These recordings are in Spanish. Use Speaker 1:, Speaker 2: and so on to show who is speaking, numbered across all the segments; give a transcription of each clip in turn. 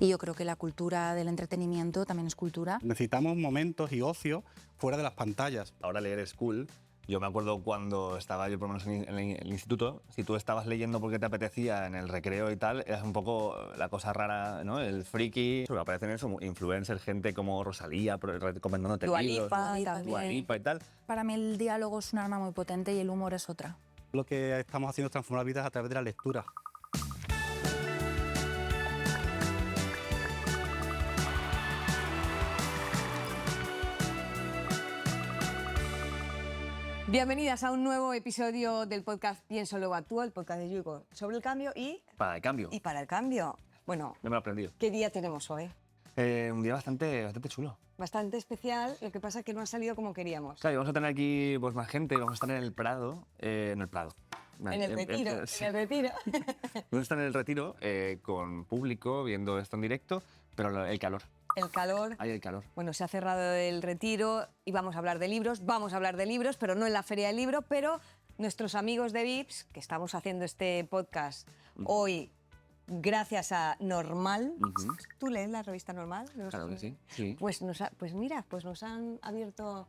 Speaker 1: Y yo creo que la cultura del entretenimiento también es cultura.
Speaker 2: Necesitamos momentos y ocio fuera de las pantallas.
Speaker 3: Ahora leer es cool. Yo me acuerdo cuando estaba yo por lo menos en el instituto, si tú estabas leyendo porque te apetecía en el recreo y tal, eras un poco la cosa rara, ¿no? El friki. Aparecen eso, influencers, gente como Rosalía recomendándote
Speaker 1: Dua
Speaker 3: libros.
Speaker 1: Lipa,
Speaker 3: Dua Lipa y tal.
Speaker 1: Para mí el diálogo es un arma muy potente y el humor es otra.
Speaker 2: Lo que estamos haciendo es transformar vidas a través de la lectura.
Speaker 4: Bienvenidas a un nuevo episodio del podcast Pienso Luego Actúo, el podcast de Yugo sobre el cambio y...
Speaker 3: Para el cambio.
Speaker 4: Y para el cambio. Bueno,
Speaker 3: Me lo he aprendido.
Speaker 4: ¿qué día tenemos hoy?
Speaker 3: Un día bastante chulo.
Speaker 4: Bastante especial, lo que pasa es que no ha salido como queríamos.
Speaker 3: Claro, y vamos a tener aquí pues, más gente, vamos a estar en el Prado. En el Prado.
Speaker 4: En el retiro,
Speaker 3: Sí.
Speaker 4: en el retiro.
Speaker 3: Vamos a estar en el retiro con público, viendo esto en directo, pero el calor.
Speaker 4: El calor.
Speaker 3: Hay el calor.
Speaker 4: Bueno, se ha cerrado el retiro y vamos a hablar de libros, pero no en la Feria del Libro, pero nuestros amigos de VIPS, que estamos haciendo este podcast hoy gracias a Normal. ¿Tú lees la revista Normal?
Speaker 3: Claro que sí. Sí.
Speaker 4: Pues nos han abierto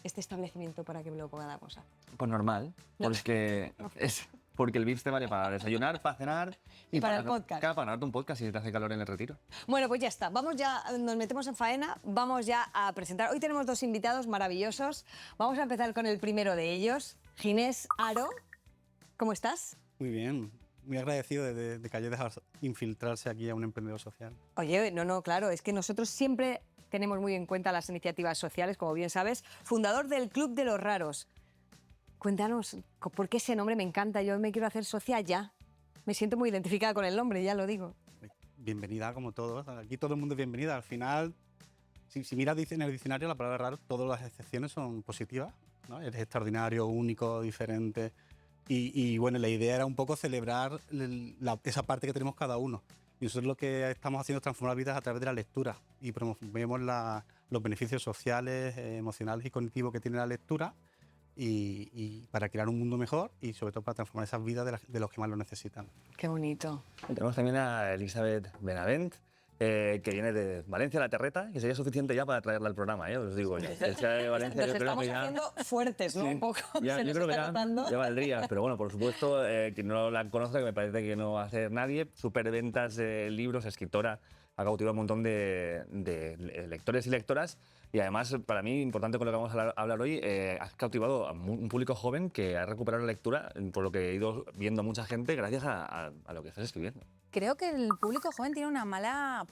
Speaker 4: este establecimiento para que me lo podamos hacer.
Speaker 3: Pues normal, porque el VIPS te vale para desayunar, para cenar
Speaker 4: Y para el podcast.
Speaker 3: Claro, para ganarte un podcast si te hace calor en el retiro.
Speaker 4: Bueno, pues ya está. Vamos ya, nos metemos en faena, vamos ya a presentar. Hoy tenemos dos invitados maravillosos. Vamos a empezar con el primero de ellos, Ginés Haro. ¿Cómo estás?
Speaker 2: Muy bien, muy agradecido de que haya dejado infiltrarse aquí a un emprendedor social.
Speaker 4: Oye, no, claro, es que nosotros siempre tenemos muy en cuenta las iniciativas sociales, como bien sabes. Fundador del Club de los Raros. Cuéntanos, ¿por qué ese nombre me encanta? Yo me quiero hacer socia ya. Me siento muy identificada con el nombre, ya lo digo.
Speaker 2: Bienvenida como todos, aquí todo el mundo es bienvenida. Al final, si miras en el diccionario la palabra raro, todas las excepciones son positivas, ¿no? Eres extraordinario, único, diferente. Y bueno, la idea era un poco celebrar esa parte que tenemos cada uno. Y nosotros lo que estamos haciendo es transformar vidas a través de la lectura y promovemos los beneficios sociales, emocionales y cognitivos que tiene la lectura y para crear un mundo mejor y sobre todo para transformar esas vidas de los que más lo necesitan.
Speaker 4: Qué bonito.
Speaker 3: Tenemos también a Elizabeth Benavent, que viene de Valencia, La Terreta, que sería suficiente ya para traerla al programa, os digo ya. Esa de Valencia,
Speaker 4: Nos
Speaker 3: yo creo
Speaker 4: estamos
Speaker 3: que ya...
Speaker 4: haciendo fuertes, ¿no?
Speaker 3: Sí.
Speaker 4: Un poco.
Speaker 3: Ya,
Speaker 4: se
Speaker 3: yo
Speaker 4: nos
Speaker 3: creo que
Speaker 4: está notando.
Speaker 3: ya valdría, pero bueno, por supuesto, quien no la conoce, que me parece que no va a ser nadie, superventas de libros, escritora, ha cautivado un montón de lectores y lectoras y además, para mí, importante con lo que vamos a hablar hoy, has cautivado a un público joven que ha recuperado la lectura, por lo que he ido viendo mucha gente gracias a lo que estás escribiendo.
Speaker 1: Creo que el público joven tiene una mala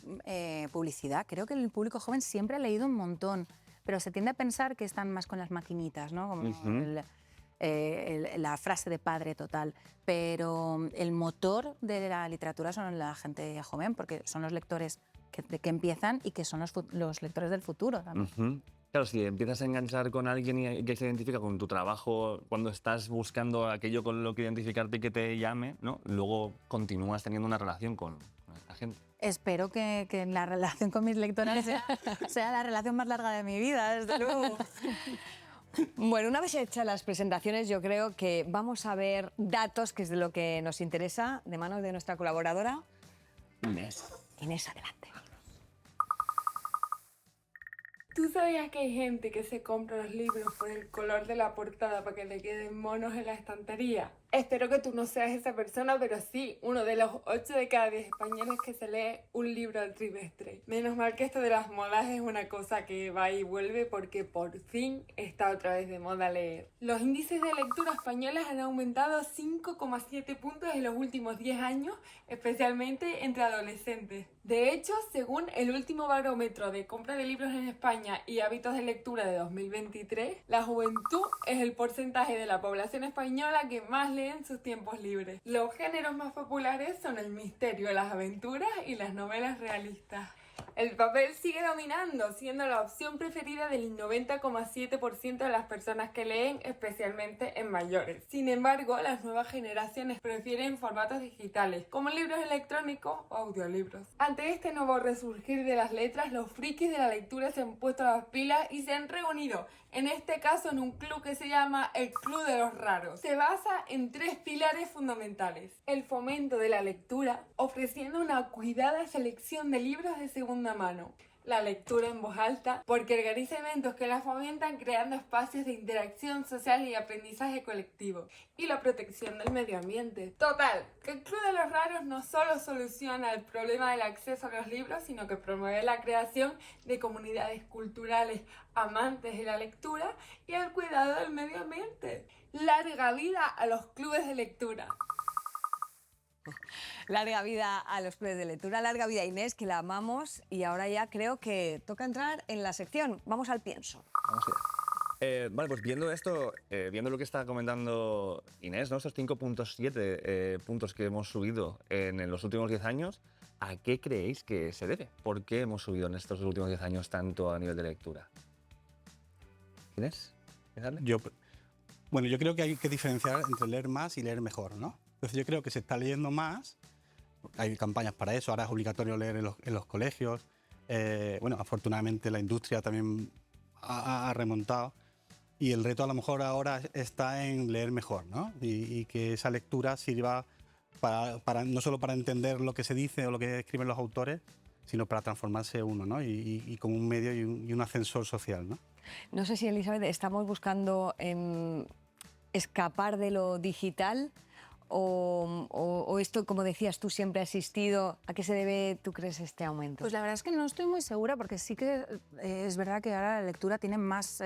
Speaker 1: publicidad. Creo que el público joven siempre ha leído un montón, pero se tiende a pensar que están más con las maquinitas, ¿no? Como la frase de padre total. Pero el motor de la literatura son la gente joven, porque son los lectores que empiezan y que son los lectores del futuro también.
Speaker 3: Claro, si empiezas a enganchar con alguien y que se identifica con tu trabajo, cuando estás buscando aquello con lo que identificarte y que te llame, ¿no? Luego continúas teniendo una relación con esta gente.
Speaker 1: Espero que la relación con mis lectoras sea la relación más larga de mi vida, desde luego.
Speaker 4: Bueno, una vez hechas las presentaciones, yo creo que vamos a ver datos, que es de lo que nos interesa, de manos de nuestra colaboradora. Inés, adelante.
Speaker 5: ¿Tú sabías que hay gente que se compra los libros por el color de la portada para que le queden monos en la estantería? Espero que tú no seas esa persona, pero sí, uno de los 8 de cada 10 españoles que se lee un libro al trimestre. Menos mal que esto de las modas es una cosa que va y vuelve porque por fin está otra vez de moda leer. Los índices de lectura españoles han aumentado 5,7 puntos en los últimos 10 años, especialmente entre adolescentes. De hecho, según el último barómetro de compra de libros en España y hábitos de lectura de 2023, la juventud es el porcentaje de la población española que más lee en sus tiempos libres. Los géneros más populares son el misterio, las aventuras y las novelas realistas. El papel sigue dominando, siendo la opción preferida del 90,7% de las personas que leen, especialmente en mayores. Sin embargo, las nuevas generaciones prefieren formatos digitales, como libros electrónicos o audiolibros. Ante este nuevo resurgir de las letras, los frikis de la lectura se han puesto las pilas y se han reunido en este caso en un club que se llama el Club de los Raros. Se basa en 3 pilares fundamentales: el fomento de la lectura, ofreciendo una cuidada selección de libros de segunda mano; la lectura en voz alta, porque organiza eventos que la fomentan creando espacios de interacción social y aprendizaje colectivo; y la protección del medio ambiente. Total, que el Club de los Raros no solo soluciona el problema del acceso a los libros, sino que promueve la creación de comunidades culturales amantes de la lectura y el cuidado del medio ambiente. ¡Larga vida a los clubes de lectura!
Speaker 4: Larga vida a los clubes de lectura, larga vida a Inés, que la amamos, y ahora ya creo que toca entrar en la sección. Vamos al pienso.
Speaker 3: Vamos allá. Vale, pues viendo esto, viendo lo que está comentando Inés, ¿no? Estos 5.7 puntos que hemos subido en los últimos 10 años, ¿a qué creéis que se debe? ¿Por qué hemos subido en estos últimos 10 años tanto a nivel de lectura? ¿Inés?
Speaker 2: Yo creo que hay que diferenciar entre leer más y leer mejor, ¿no? Entonces yo creo que se está leyendo más, hay campañas para eso, ahora es obligatorio leer en los colegios. Afortunadamente la industria también ha remontado, y el reto a lo mejor ahora está en leer mejor, ¿no? Y que esa lectura sirva para no solo para entender lo que se dice o lo que escriben los autores, sino para transformarse uno, ¿no? Y como un medio y un ascensor social, ¿no?
Speaker 4: No sé si, Elizabeth, estamos buscando escapar de lo digital o esto, como decías tú, siempre ha existido. ¿A qué se debe, tú crees, este aumento?
Speaker 1: Pues la verdad es que no estoy muy segura, porque sí que es verdad que ahora la lectura tiene más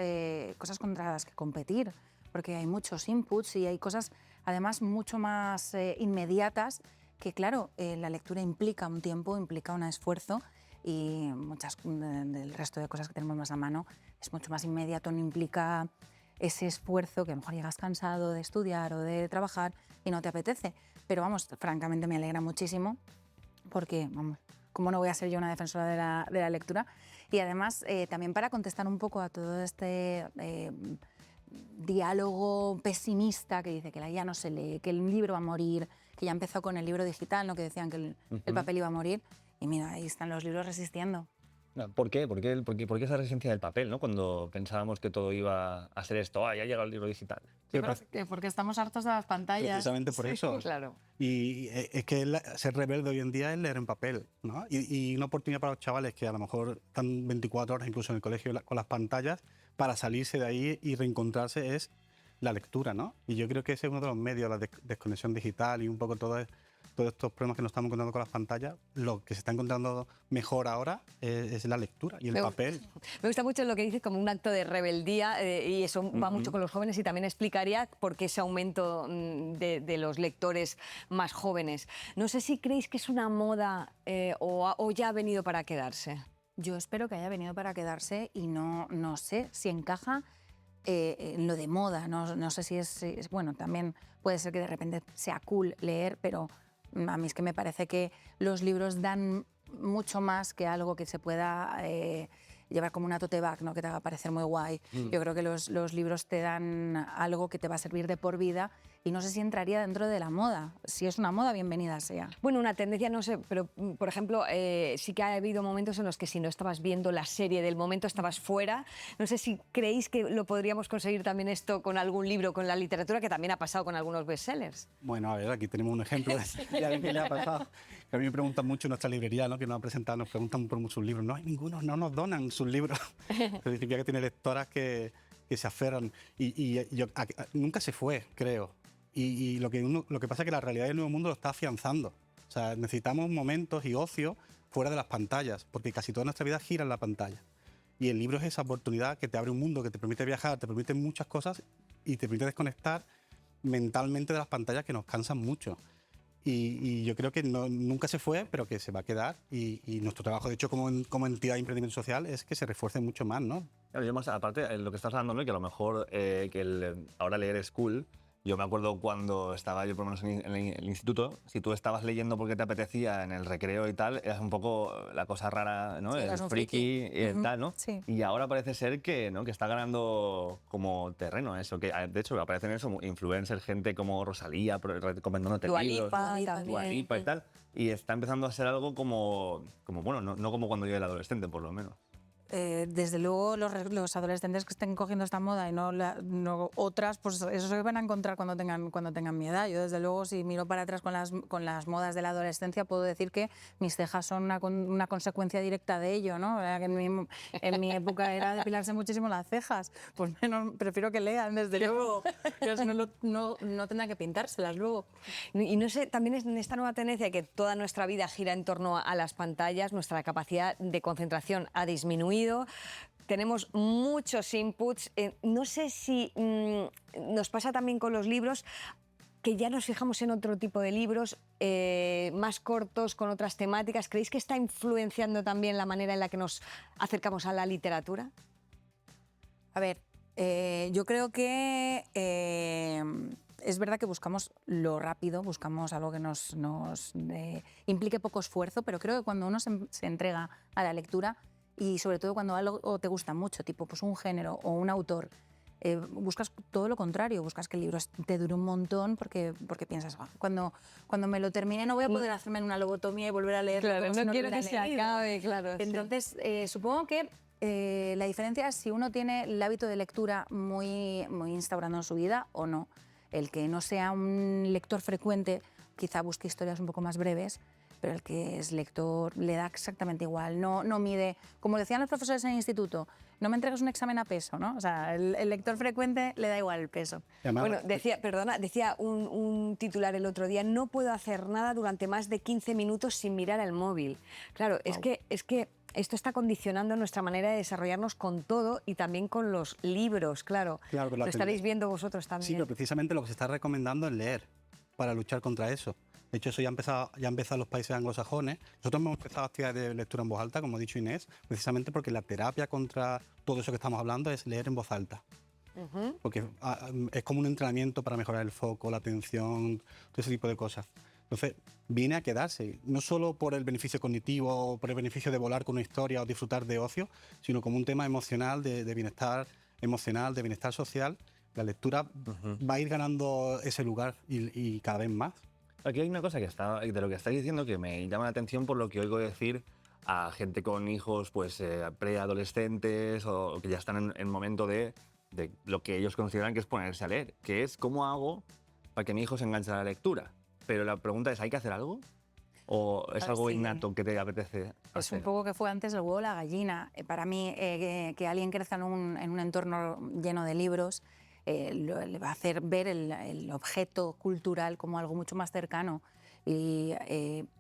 Speaker 1: cosas contra las que competir, porque hay muchos inputs y hay cosas además mucho más inmediatas, que claro, la lectura implica un tiempo, implica un esfuerzo, y muchas del resto de cosas que tenemos más a mano es mucho más inmediato, no implica ese esfuerzo, que a lo mejor llegas cansado de estudiar o de trabajar y no te apetece. Pero vamos, francamente me alegra muchísimo, porque, vamos, ¿cómo no voy a ser yo una defensora de la lectura? Y además, también para contestar un poco a todo este diálogo pesimista que dice que la IA no se lee, que el libro va a morir, que ya empezó con el libro digital, ¿no? Que decían que el papel iba a morir. Y mira, ahí están los libros resistiendo.
Speaker 3: ¿Por qué? ¿Por qué esa resistencia del papel, ¿no? Cuando pensábamos que todo iba a ser esto, ya ha llegado el libro digital.
Speaker 1: Porque estamos hartos de las pantallas.
Speaker 2: Precisamente por eso.
Speaker 4: Claro.
Speaker 2: Y es que ser rebelde hoy en día es leer en papel, ¿no? Y una oportunidad para los chavales que a lo mejor están 24 horas incluso en el colegio con las pantallas, para salirse de ahí y reencontrarse es la lectura, ¿no? Y yo creo que ese es uno de los medios, la desconexión digital y un poco todos estos problemas que nos estamos encontrando con las pantallas. Lo que se está encontrando mejor ahora es la lectura y el papel.
Speaker 4: Me gusta mucho lo que dices, como un acto de rebeldía, y eso va mucho con los jóvenes, y también explicaría por qué ese aumento de los lectores más jóvenes. No sé si creéis que es una moda o ya ha venido para quedarse.
Speaker 1: Yo espero que haya venido para quedarse, y no sé si encaja en lo de moda. No sé si es... Bueno, también puede ser que de repente sea cool leer, pero a mí es que me parece que los libros dan mucho más que algo que se pueda llevar como una tote bag, ¿no? Que te va a parecer muy guay. Yo creo que los libros te dan algo que te va a servir de por vida, y no sé si entraría dentro de la moda. Si es una moda, bienvenida sea.
Speaker 4: Bueno, una tendencia, no sé, pero por ejemplo, sí que ha habido momentos en los que si no estabas viendo la serie del momento, estabas fuera. No sé si creéis que lo podríamos conseguir también esto con algún libro, con la literatura, que también ha pasado con algunos bestsellers.
Speaker 2: Bueno, a ver, aquí tenemos un ejemplo de alguien que le ha pasado. Que a mí me preguntan mucho en nuestra librería, ¿no? Que nos ha presentado, nos preguntan por sus libros. No hay ninguno, no nos donan sus libros. Pero significa que tiene lectoras que se aferran. Nunca se fue, creo. Y lo que pasa es que la realidad del nuevo mundo lo está afianzando. O sea, necesitamos momentos y ocio fuera de las pantallas, porque casi toda nuestra vida gira en la pantalla. Y el libro es esa oportunidad que te abre un mundo, que te permite viajar, te permite muchas cosas y te permite desconectar mentalmente de las pantallas, que nos cansan mucho. Y yo creo que nunca se fue, pero que se va a quedar. Y nuestro trabajo, de hecho, como entidad de emprendimiento social, es que se refuerce mucho más, ¿no?
Speaker 3: Claro, yo más, aparte, lo que estás hablando, ¿no? Que a lo mejor ahora leer es cool. Yo me acuerdo cuando estaba yo por lo menos en el instituto, si tú estabas leyendo porque te apetecía en el recreo y tal, eras un poco la cosa rara, ¿no?
Speaker 1: Sí,
Speaker 3: el friki y tal, ¿no?
Speaker 1: Sí.
Speaker 3: Y ahora parece ser que, ¿no? Que está ganando como terreno eso, que de hecho aparecen eso, influencers, gente como Rosalía recomendándote libros, Dua Lipa y tal, y está empezando a ser algo como bueno, no como cuando yo era adolescente, por lo menos.
Speaker 1: desde luego los adolescentes que estén cogiendo esta moda y no otras, pues eso se van a encontrar cuando tengan mi edad. Yo desde luego, si miro para atrás con las modas de la adolescencia, puedo decir que mis cejas son una consecuencia directa de ello, ¿no? Que en mi época era depilarse muchísimo las cejas, pues menos, prefiero que lean, desde luego. No tendrán que pintárselas luego.
Speaker 4: Y no sé, también en esta nueva tendencia que toda nuestra vida gira en torno a las pantallas, nuestra capacidad de concentración ha disminuido. Tenemos muchos inputs. No sé si nos pasa también con los libros, que ya nos fijamos en otro tipo de libros más cortos, con otras temáticas. ¿Creéis que está influenciando también la manera en la que nos acercamos a la literatura?
Speaker 1: A ver, yo creo que es verdad que buscamos lo rápido, buscamos algo que nos implique poco esfuerzo, pero creo que cuando uno se entrega a la lectura, y sobre todo cuando algo te gusta mucho, tipo pues un género o un autor, buscas todo lo contrario, buscas que el libro te dure un montón porque piensas, cuando me lo termine no voy a poder hacerme una lobotomía y volver a leerlo.
Speaker 4: Claro,
Speaker 1: como
Speaker 4: no
Speaker 1: si
Speaker 4: quiero
Speaker 1: lo
Speaker 4: que
Speaker 1: hubiera
Speaker 4: se
Speaker 1: leído.
Speaker 4: acabe, claro.
Speaker 1: Entonces, supongo que la diferencia es si uno tiene el hábito de lectura muy instaurado en su vida o no. El que no sea un lector frecuente quizá busque historias un poco más breves, pero el que es lector le da exactamente igual, no mide, como decían los profesores en el instituto, no me entregues un examen a peso, ¿no? O sea, el lector frecuente le da igual el peso.
Speaker 2: Además,
Speaker 4: Bueno, decía un titular el otro día, no puedo hacer nada durante más de 15 minutos sin mirar el móvil. Claro, es que esto está condicionando nuestra manera de desarrollarnos con todo y también con los libros, claro.
Speaker 2: Claro, pero
Speaker 4: lo estaréis viendo vosotros también.
Speaker 2: Sí, pero precisamente lo que se está recomendando es leer para luchar contra eso. De hecho, eso ya ha empezado en los países anglosajones. Nosotros hemos empezado actividades de lectura en voz alta, como ha dicho Inés, precisamente porque la terapia contra todo eso que estamos hablando es leer en voz alta. Porque es como un entrenamiento para mejorar el foco, la atención, todo ese tipo de cosas. Entonces, viene a quedarse, no solo por el beneficio cognitivo o por el beneficio de volar con una historia o disfrutar de ocio, sino como un tema emocional, de bienestar emocional, de bienestar social. La lectura va a ir ganando ese lugar y cada vez más.
Speaker 3: Aquí hay una cosa de lo que estáis diciendo que me llama la atención por lo que oigo decir a gente con hijos pues preadolescentes o que ya están en momento de lo que ellos consideran que es ponerse a leer, que es ¿cómo hago para que mi hijo se enganche a la lectura? Pero la pregunta es, ¿hay que hacer algo? ¿O es algo
Speaker 1: Sí.
Speaker 3: innato que te apetece
Speaker 1: Es
Speaker 3: hacer?
Speaker 1: un poco que fue antes el huevo o la gallina. Para mí, que alguien crezca en un entorno lleno de libros le va a hacer ver el objeto cultural como algo mucho más cercano.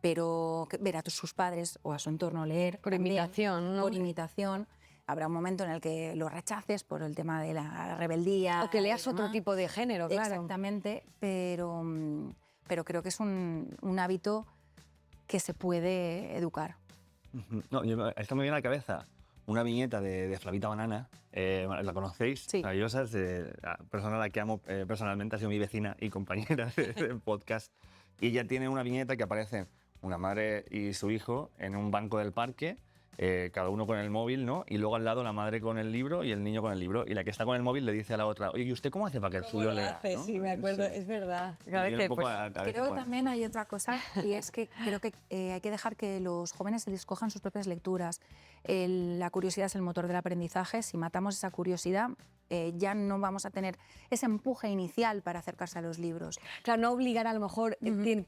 Speaker 1: Pero ver a sus padres o a su entorno leer
Speaker 4: Por
Speaker 1: también,
Speaker 4: imitación, ¿no?
Speaker 1: por imitación. Habrá un momento en el que lo rechaces por el tema de la rebeldía.
Speaker 4: O que leas
Speaker 1: y
Speaker 4: otro
Speaker 1: demás.
Speaker 4: tipo de género, claro.
Speaker 1: Exactamente, pero creo que es un hábito que se puede educar.
Speaker 3: No, esto me viene a la cabeza una viñeta de Flavita Banana, ¿la conocéis?
Speaker 1: Sí.
Speaker 3: Maravillosa, es la persona a la que amo personalmente, ha sido mi vecina y compañera del podcast. Y ella tiene una viñeta que aparece una madre y su hijo en un banco del parque, cada uno con el móvil, ¿no? Y luego al lado la madre con el libro y el niño con el libro. Y la que está con el móvil le dice a la otra, oye, ¿y usted cómo hace para que el suyo lea? ¿no?
Speaker 4: Sí, me acuerdo,
Speaker 3: Sí.
Speaker 4: es verdad.
Speaker 3: Me viene un poco a la cabeza,
Speaker 1: Creo que
Speaker 3: bueno.
Speaker 1: también hay otra cosa, y es que creo que hay que dejar que los jóvenes escojan sus propias lecturas. La curiosidad es el motor del aprendizaje. Si matamos esa curiosidad, ya no vamos a tener ese empuje inicial para acercarse a los libros.
Speaker 4: Claro, no obligar a lo mejor,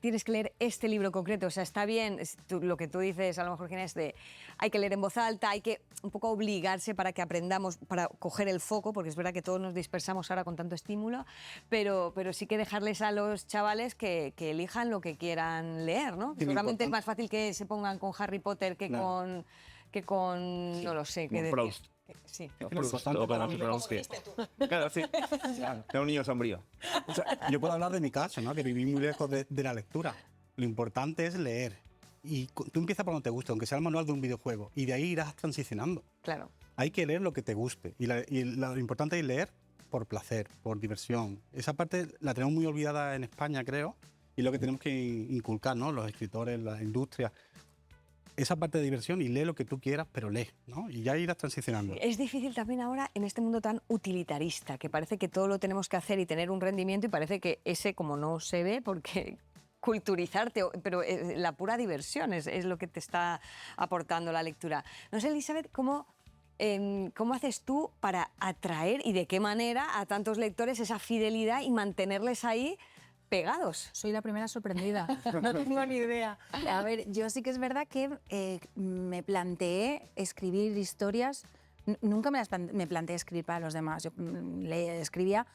Speaker 4: tienes que leer este libro concreto. O sea, está bien lo que tú dices, a lo mejor, Ginés, de hay que leer en voz alta, hay que un poco obligarse para que aprendamos, para coger el foco, porque es verdad que todos nos dispersamos ahora con tanto estímulo, pero sí que dejarles a los chavales que elijan lo que quieran leer, ¿no?
Speaker 2: Y lo
Speaker 4: Seguramente es
Speaker 2: importante-
Speaker 4: más fácil que se pongan con Harry Potter que
Speaker 2: Claro.
Speaker 4: con no lo sé, qué
Speaker 3: Como
Speaker 4: decir.
Speaker 3: Proust.
Speaker 4: Sí.
Speaker 2: Lo importante
Speaker 3: O con
Speaker 2: para mí-
Speaker 3: Proust, sí. Claro, sí. Era un niño sombrío.
Speaker 2: O sea, yo puedo hablar de mi caso, ¿no? Que viví muy lejos de la lectura. Lo importante es leer. Y tú empiezas por donde te guste, aunque sea el manual de un videojuego, y de ahí irás transicionando.
Speaker 4: Claro.
Speaker 2: Hay que leer lo que te guste. Y lo importante es leer por placer, por diversión. Esa parte la tenemos muy olvidada en España, creo, y lo que tenemos que inculcar, ¿no? Los escritores, la industria. Esa parte de diversión y lee lo que tú quieras, pero lee, ¿no? Y ya irás transicionando.
Speaker 4: Es difícil también ahora en este mundo tan utilitarista, que parece que todo lo tenemos que hacer y tener un rendimiento, y parece que ese como no se ve porque culturizarte, pero la pura diversión es lo que te está aportando la lectura. No sé, Elizabeth, ¿cómo ¿cómo haces tú para atraer y de qué manera a tantos lectores esa fidelidad y mantenerles ahí pegados?
Speaker 1: Soy la primera sorprendida, no tengo ni idea. A ver, yo sí que es verdad que me planteé escribir historias, nunca me planteé escribir para los demás, yo escribía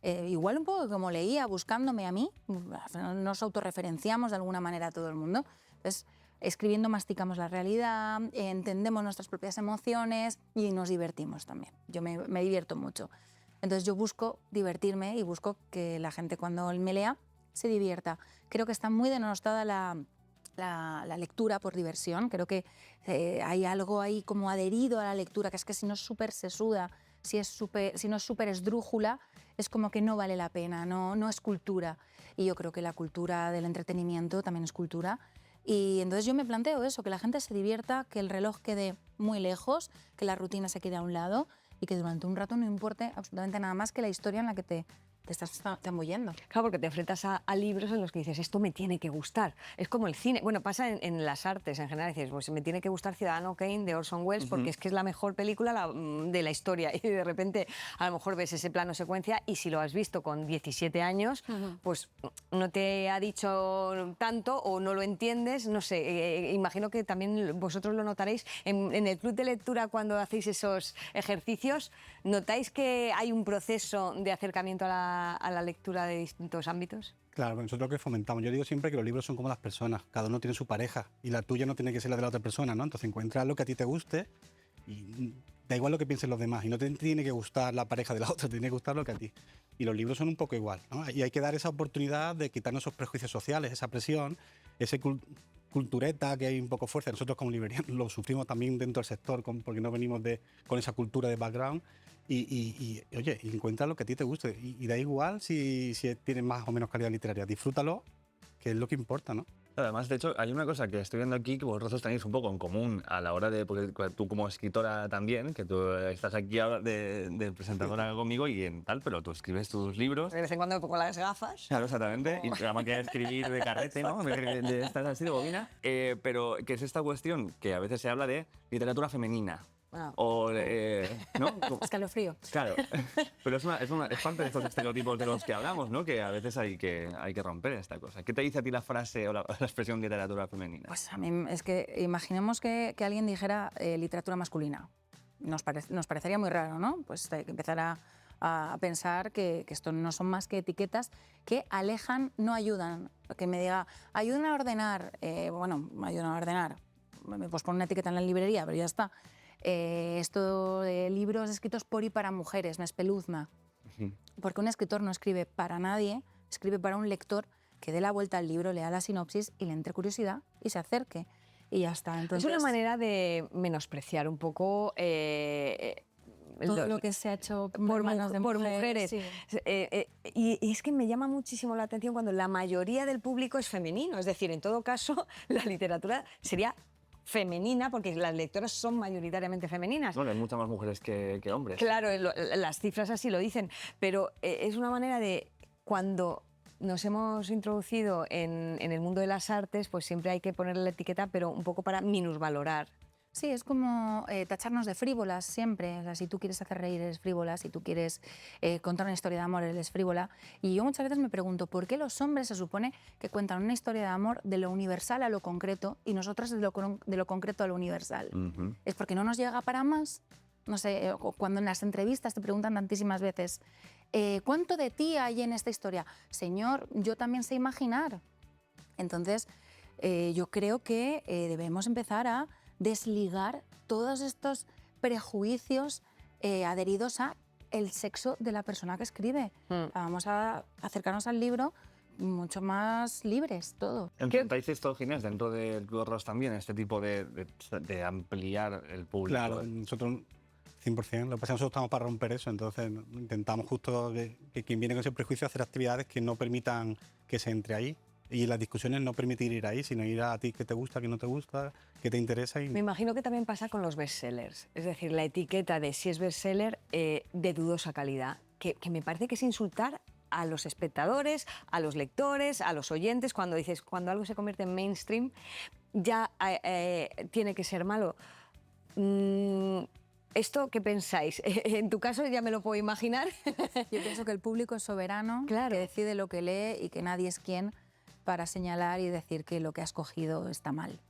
Speaker 1: igual un poco como leía, buscándome a mí, nos autorreferenciamos de alguna manera a todo el mundo, entonces escribiendo masticamos la realidad, entendemos nuestras propias emociones y nos divertimos también, yo me divierto mucho. Entonces yo busco divertirme y busco que la gente cuando me lea se divierta. Creo que está muy denostada la lectura por diversión. Creo que hay algo ahí como adherido a la lectura, que es que si no es súper sesuda, si no es súper esdrújula, es como que no vale la pena, no es cultura. Y yo creo que la cultura del entretenimiento también es cultura. Y entonces yo me planteo eso, que la gente se divierta, que el reloj quede muy lejos, que la rutina se quede a un lado y que durante un rato no importe absolutamente nada más que la historia en la que te estás zambullendo.
Speaker 4: Claro, porque te enfrentas a libros en los que dices, esto me tiene que gustar. Es como el cine. Bueno, pasa en las artes en general. Dices, pues me tiene que gustar Ciudadano Kane de Orson Welles porque es que es la mejor película de la historia. Y de repente a lo mejor ves ese plano secuencia y si lo has visto con 17 años, pues no te ha dicho tanto o no lo entiendes. No sé, imagino que también vosotros lo notaréis. En el club de lectura, cuando hacéis esos ejercicios, ¿notáis que hay un proceso de acercamiento a la lectura de distintos ámbitos?
Speaker 2: Claro, nosotros lo que fomentamos, yo digo siempre que los libros son como las personas, cada uno tiene su pareja y la tuya no tiene que ser la de la otra persona, ¿no? Entonces encuentras lo que a ti te guste y da igual lo que piensen los demás y no te tiene que gustar la pareja de la otra, te tiene que gustar lo que a ti. Y los libros son un poco igual, ¿no? Y hay que dar esa oportunidad de quitarnos esos prejuicios sociales, esa presión, ese cultureta que hay un poco fuerte. Nosotros como librerías lo sufrimos también dentro del sector porque no venimos con esa cultura de background. Oye, encuentra lo que a ti te guste y da igual si tienes más o menos calidad literaria, disfrútalo, que es lo que importa, ¿no?
Speaker 3: Además, de hecho, hay una cosa que estoy viendo aquí que vosotros tenéis un poco en común a la hora de, porque tú como escritora también, que tú estás aquí ahora de presentadora conmigo y en tal, pero tú escribes tus libros.
Speaker 4: De vez en cuando me pongo las gafas.
Speaker 3: Claro, exactamente. Y la máquina de escribir de carrete, ¿no? De estas así de bobina. Pero que es esta cuestión que a veces se habla de literatura femenina.
Speaker 4: Ah.
Speaker 3: O, ¿no?
Speaker 1: Escalofrío.
Speaker 3: Claro, pero es parte de estos estereotipos de los que hablamos, ¿no? Que a veces hay que romper esta cosa. ¿Qué te dice a ti la frase o la expresión literatura femenina?
Speaker 1: Pues a mí es que imaginemos que alguien dijera literatura masculina. Nos parecería muy raro, ¿no? Pues hay que empezar a pensar que esto no son más que etiquetas que alejan, no ayudan. Que me diga, ayudan a ordenar, bueno, ayudan a ordenar. Pues pon una etiqueta en la librería, pero ya está. Esto de libros escritos por y para mujeres me espeluzna. Porque un escritor no escribe para nadie, escribe para un lector que dé la vuelta al libro, lea la sinopsis y le entre curiosidad y se acerque. Y ya está. Entonces,
Speaker 4: es una manera de menospreciar un poco
Speaker 1: todo lo que se ha hecho
Speaker 4: por
Speaker 1: manos de
Speaker 4: mujeres.
Speaker 1: Sí.
Speaker 4: Y es que me llama muchísimo la atención cuando la mayoría del público es femenino. Es decir, en todo caso, la literatura sería femenina, porque las lectoras son mayoritariamente femeninas.
Speaker 3: Bueno, hay muchas más mujeres que hombres.
Speaker 4: Claro, las cifras así lo dicen, pero es una manera de, cuando nos hemos introducido en el mundo de las artes, pues siempre hay que ponerle la etiqueta, pero un poco para minusvalorar.
Speaker 1: Sí, es como tacharnos de frívolas siempre. O sea, si tú quieres hacer reír, eres frívola. Si tú quieres contar una historia de amor, eres frívola. Y yo muchas veces me pregunto, ¿por qué los hombres se supone que cuentan una historia de amor de lo universal a lo concreto y nosotras de lo concreto a lo universal? ¿Es porque no nos llega para más? No sé, cuando en las entrevistas te preguntan tantísimas veces, ¿cuánto de ti hay en esta historia? Señor, yo también sé imaginar. Entonces, yo creo que debemos empezar a desligar todos estos prejuicios adheridos a el sexo de la persona que escribe. Vamos a acercarnos al libro mucho más libres, todo.
Speaker 3: ¿Enfrentáis esto, Ginés, dentro del Club Ross también, este tipo de ampliar el público?
Speaker 2: Claro, nosotros 100%. Lo que pasa es que nosotros estamos para romper eso, entonces intentamos justo que quien viene con ese prejuicio hacer actividades que no permitan que se entre ahí. Y las discusiones no permitir ir ahí, sino ir a ti qué te gusta, qué no te gusta, qué te interesa.
Speaker 4: Me imagino que también pasa con los bestsellers. Es decir, la etiqueta de si es bestseller de dudosa calidad, que me parece que es insultar a los espectadores, a los lectores, a los oyentes. Cuando dices, cuando algo se convierte en mainstream, ya tiene que ser malo. ¿Esto qué pensáis? En tu caso ya me lo puedo imaginar.
Speaker 1: Yo pienso que el público es soberano,
Speaker 4: Claro.
Speaker 1: que decide lo que lee y que nadie es quien para señalar y decir que lo que ha escogido está mal.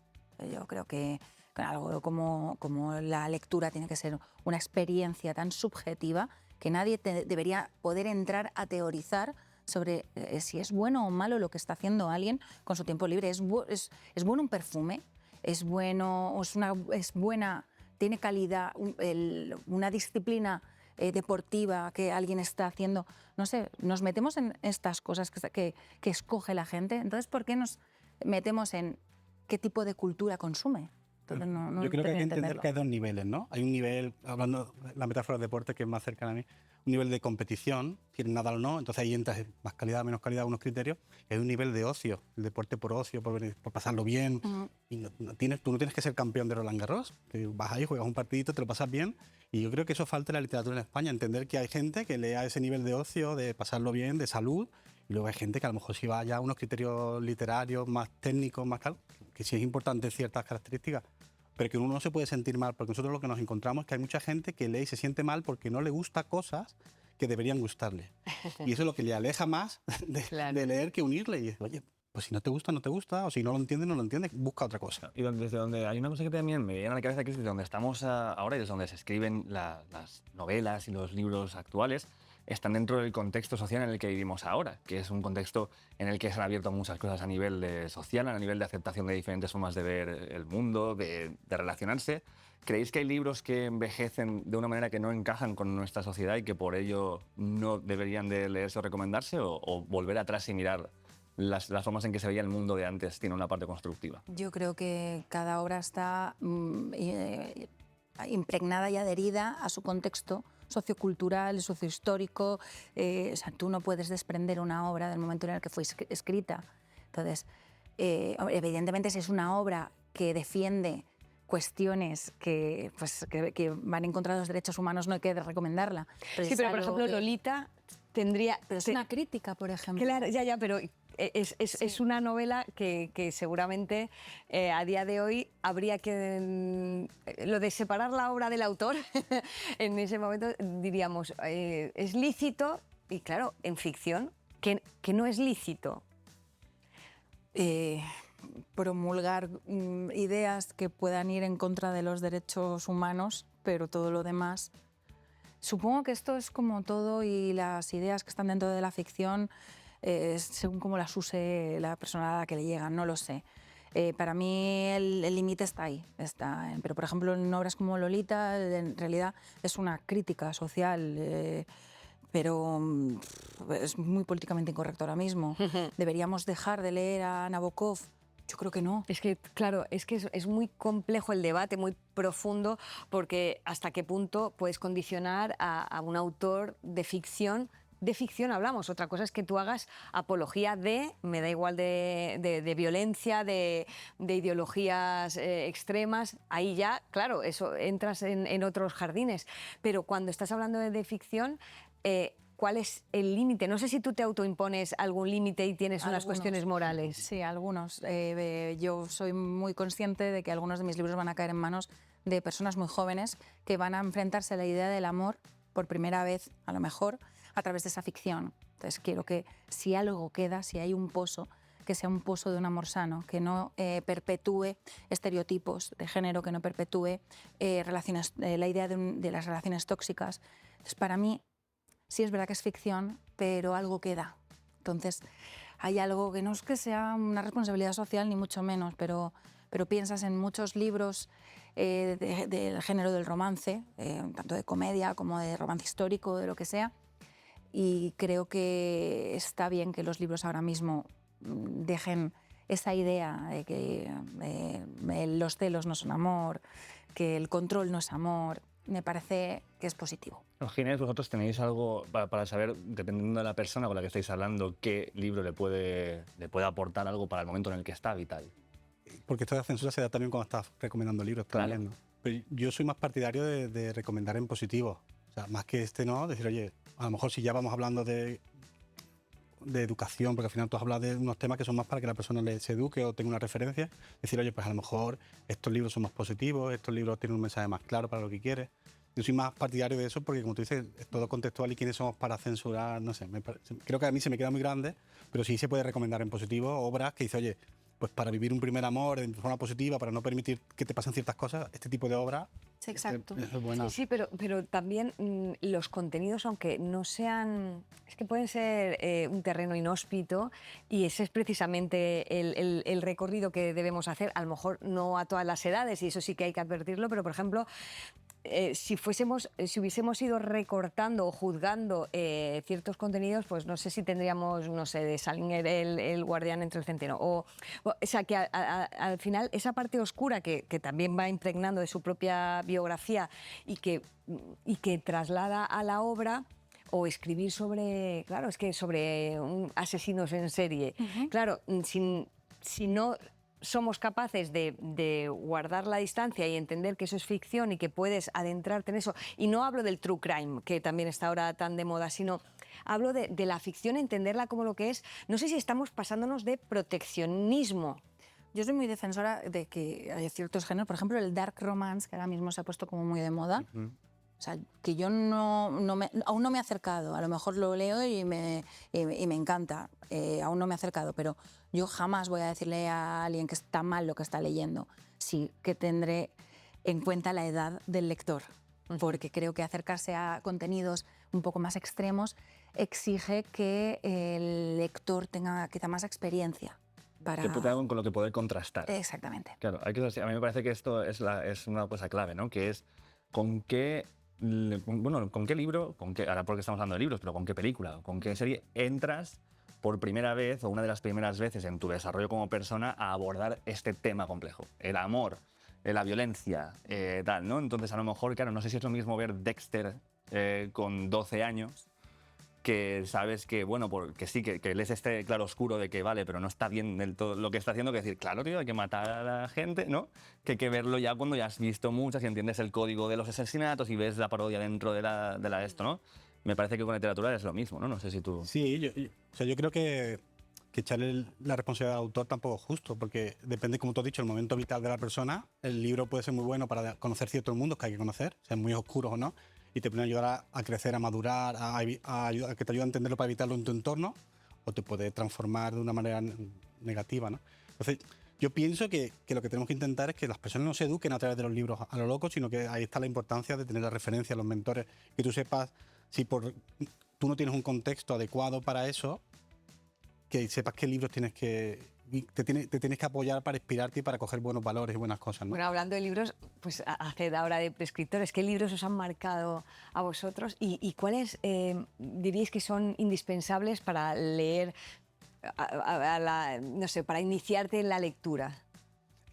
Speaker 1: Yo creo que algo como la lectura tiene que ser una experiencia tan subjetiva que nadie debería poder entrar a teorizar sobre si es bueno o malo lo que está haciendo alguien con su tiempo libre. ¿Es bueno un perfume? ¿Es bueno? ¿Es buena? ¿Tiene calidad una disciplina deportiva que alguien está haciendo? No sé, nos metemos en estas cosas que escoge la gente. Entonces, ¿por qué nos metemos en qué tipo de cultura consume? Entonces, no
Speaker 2: Yo creo que hay que
Speaker 1: termino de
Speaker 2: entender
Speaker 1: entenderlo.
Speaker 2: que hay dos niveles, ¿no? Hay un nivel, hablando de la metáfora del deporte, que es más cercana a mí, un nivel de competición, quieres nadar o no, entonces ahí entras en más calidad, menos calidad, unos criterios, y hay un nivel de ocio, el deporte por ocio, por pasarlo bien, y tú no tienes que ser campeón de Roland Garros, que vas ahí, juegas un partidito, te lo pasas bien, y yo creo que eso falta en la literatura en España, entender que hay gente que lea ese nivel de ocio, de pasarlo bien, de salud, y luego hay gente que a lo mejor sí va ya a unos criterios literarios más técnicos, más tal, que sí es importante ciertas características, pero que uno no se puede sentir mal, porque nosotros lo que nos encontramos es que hay mucha gente que lee y se siente mal porque no le gusta cosas que deberían gustarle. Y eso es lo que le aleja más de leer que unirle. Y dice, oye, pues si no te gusta, no te gusta, o si no lo entiendes, no lo entiendes, busca otra cosa.
Speaker 3: Y desde donde hay una cosa que también me viene a la cabeza, que es desde donde estamos ahora y desde donde se escriben las novelas y los libros actuales, están dentro del contexto social en el que vivimos ahora, que es un contexto en el que se han abierto muchas cosas a nivel social, a nivel de aceptación de diferentes formas de ver el mundo, de relacionarse. ¿Creéis que hay libros que envejecen de una manera que no encajan con nuestra sociedad y que por ello no deberían de leerse o recomendarse, o volver atrás y mirar las formas en que se veía el mundo de antes tiene una parte constructiva?
Speaker 1: Yo creo que cada obra está impregnada y adherida a su contexto sociocultural, sociohistórico. O sea, tú no puedes desprender una obra del momento en el que fue escrita. Entonces, evidentemente, si es una obra que defiende cuestiones que van en contra de los derechos humanos, no hay que recomendarla.
Speaker 4: Sí, pero por ejemplo, Lolita tendría...
Speaker 1: Pero es una crítica, por ejemplo.
Speaker 4: Claro, ya, pero es una novela que seguramente a día de hoy habría que... lo de separar la obra del autor, en ese momento diríamos, es lícito, y claro, en ficción, que no es lícito.
Speaker 1: Promulgar ideas que puedan ir en contra de los derechos humanos, pero todo lo demás... Supongo que esto es como todo, y las ideas que están dentro de la ficción, según cómo las use la persona a la que le llegan, no lo sé. Para mí el límite está ahí. Pero, por ejemplo, en obras como Lolita, en realidad es una crítica social, pero es muy políticamente incorrecto ahora mismo. ¿Deberíamos dejar de leer a Nabokov? Yo creo que no.
Speaker 4: Es que, claro, es muy complejo el debate, muy profundo, porque hasta qué punto puedes condicionar a un autor de ficción. De ficción hablamos, otra cosa es que tú hagas apología me da igual de violencia, de ideologías extremas, ahí ya, claro, eso entras en otros jardines. Pero cuando estás hablando de ficción, ¿cuál es el límite? No sé si tú te autoimpones algún límite y tienes unas cuestiones morales.
Speaker 1: Sí, algunos. Yo soy muy consciente de que algunos de mis libros van a caer en manos de personas muy jóvenes que van a enfrentarse a la idea del amor por primera vez, a lo mejor, a través de esa ficción. Entonces quiero que si algo queda, si hay un pozo, que sea un pozo de un amor sano, que no perpetúe estereotipos de género, que no perpetúe la idea de las relaciones tóxicas. Entonces, para mí, sí es verdad que es ficción, pero algo queda. Entonces, hay algo que no es que sea una responsabilidad social, ni mucho menos, pero piensas en muchos libros del género del romance, tanto de comedia como de romance histórico, de lo que sea, y creo que está bien que los libros ahora mismo dejen esa idea de que los celos no son amor, que el control no es amor. Me parece que es positivo.
Speaker 3: Ginés, vosotros tenéis algo para saber, dependiendo de la persona con la que estáis hablando, qué libro le puede aportar algo para el momento en el que está vital.
Speaker 2: Porque esto de la censura se da también cuando estás recomendando libros,
Speaker 3: Claro.
Speaker 2: leyendo. Pero yo soy más partidario de recomendar en positivo. O sea, más que decir, oye, a lo mejor si ya vamos hablando de educación, porque al final tú has hablado de unos temas que son más para que la persona se eduque o tenga una referencia, decir, oye, pues a lo mejor estos libros son más positivos, estos libros tienen un mensaje más claro para lo que quieres. Yo soy más partidario de eso porque, como tú dices, es todo contextual y quiénes somos para censurar, no sé. Creo que a mí se me queda muy grande, pero sí se puede recomendar en positivo obras que dice, oye, pues para vivir un primer amor de forma positiva, para no permitir que te pasen ciertas cosas, este tipo de obra
Speaker 1: Sí, exacto.
Speaker 2: es buena.
Speaker 4: Sí, pero también los contenidos, aunque no sean... Es que pueden ser un terreno inhóspito y ese es precisamente el recorrido que debemos hacer. A lo mejor no a todas las edades, y eso sí que hay que advertirlo, pero, por ejemplo, si hubiésemos ido recortando o juzgando ciertos contenidos, pues no sé si tendríamos, no sé, de Salinger el guardián entre el centeno. O sea, que al final esa parte oscura que también va impregnando de su propia biografía y que traslada a la obra, o escribir sobre, claro, es que sobre asesinos en serie. Claro, si no somos capaces de guardar la distancia y entender que eso es ficción y que puedes adentrarte en eso, y no hablo del true crime, que también está ahora tan de moda, sino hablo de la ficción, entenderla como lo que es. No sé si estamos pasándonos de proteccionismo.
Speaker 1: Yo soy muy defensora de que hay ciertos géneros, por ejemplo, el dark romance, que ahora mismo se ha puesto como muy de moda. O sea, que yo aún no me he acercado. A lo mejor lo leo y me encanta. Aún no me he acercado, pero yo jamás voy a decirle a alguien que está mal lo que está leyendo. Sí que tendré en cuenta la edad del lector, porque creo que acercarse a contenidos un poco más extremos exige que el lector tenga quizá más experiencia.
Speaker 3: Que tenga con lo que poder contrastar.
Speaker 1: Exactamente.
Speaker 3: Claro, a mí me parece que esto es una cosa clave, ¿no? Que es con qué libro, ahora porque estamos hablando de libros, pero con qué película, con qué serie entras por primera vez o una de las primeras veces en tu desarrollo como persona a abordar este tema complejo, el amor, la violencia, tal, ¿no? Entonces, a lo mejor, claro, no sé si es lo mismo ver Dexter con 12 años, que sabes que, bueno, porque sí, que él es este claro oscuro de que vale, pero no está bien del todo lo que está haciendo, que decir, claro, tío, hay que matar a la gente, ¿no? Que hay que verlo ya cuando ya has visto muchas y entiendes el código de los asesinatos y ves la parodia dentro de esto, ¿no? Me parece que con literatura es lo mismo, ¿no? No sé si tú...
Speaker 2: Sí, yo creo que echarle la responsabilidad al autor tampoco es justo, porque depende, como tú has dicho, el momento vital de la persona. El libro puede ser muy bueno para conocer ciertos mundos que hay que conocer, sean muy oscuros o no, y te pueden ayudar a crecer, a madurar, a que te ayude a entenderlo para evitarlo en tu entorno, o te puede transformar de una manera negativa, ¿no? Entonces, yo pienso que lo que tenemos que intentar es que las personas no se eduquen a través de los libros a lo loco, sino que ahí está la importancia de tener la referencia, los mentores, que tú sepas si tú no tienes un contexto adecuado para eso, que sepas qué libros te tienes que apoyar para inspirarte y para coger buenos valores y buenas cosas, ¿no?
Speaker 4: Bueno, hablando de libros, pues haced ahora de prescriptores. ¿Qué libros os han marcado a vosotros y cuáles diríais que son indispensables para leer, no sé, para iniciarte en la lectura?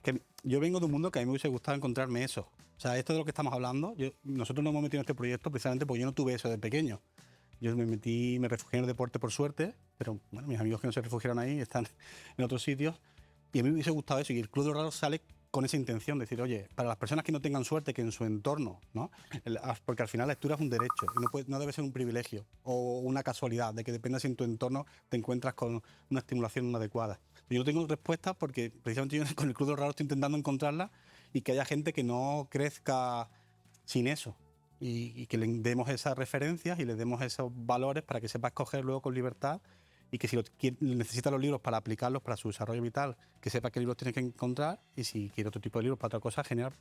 Speaker 2: Que yo vengo de un mundo que a mí me hubiese gustado encontrarme eso. O sea, esto de lo que estamos hablando, nosotros nos hemos metido en este proyecto precisamente porque yo no tuve eso de pequeño. Yo me refugié en el deporte por suerte, pero bueno, mis amigos que no se refugiaron ahí están en otros sitios. Y a mí me hubiese gustado eso. Y el Club de los Raros sale con esa intención, de decir, oye, para las personas que no tengan suerte, que en su entorno, ¿no? Porque al final la lectura es un derecho, y no debe ser un privilegio o una casualidad, de que dependa si en tu entorno te encuentras con una estimulación no adecuada. Yo no tengo respuestas porque precisamente yo con el Club de los Raros estoy intentando encontrarla y que haya gente que no crezca sin eso. Y que le demos esas referencias y le demos esos valores para que sepa escoger luego con libertad, y que si necesita los libros para aplicarlos para su desarrollo vital, que sepa qué libros tiene que encontrar, y si quiere otro tipo de libros para otra cosa, genial.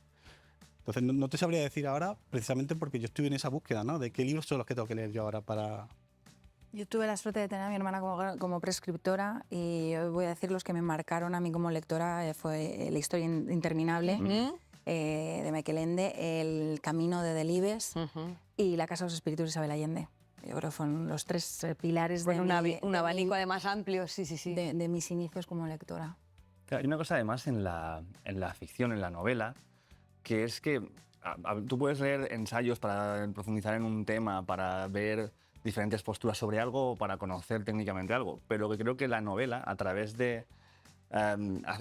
Speaker 2: Entonces no te sabría decir ahora, precisamente porque yo estoy en esa búsqueda, ¿no? De qué libros son los que tengo que leer yo ahora para...
Speaker 1: Yo tuve la suerte de tener a mi hermana como prescriptora, y yo voy a decir los que me marcaron a mí como lectora. Fue La historia interminable, de Miquel Ende, El camino de Delibes y La casa de los espíritus de Isabel Allende. Yo creo que fueron los tres pilares de
Speaker 4: un abanico además amplio, sí.
Speaker 1: De mis inicios como lectora.
Speaker 3: Claro, hay una cosa además en la ficción, en la novela, que es que tú puedes leer ensayos para profundizar en un tema, para ver diferentes posturas sobre algo o para conocer técnicamente algo, pero que creo que la novela, a través de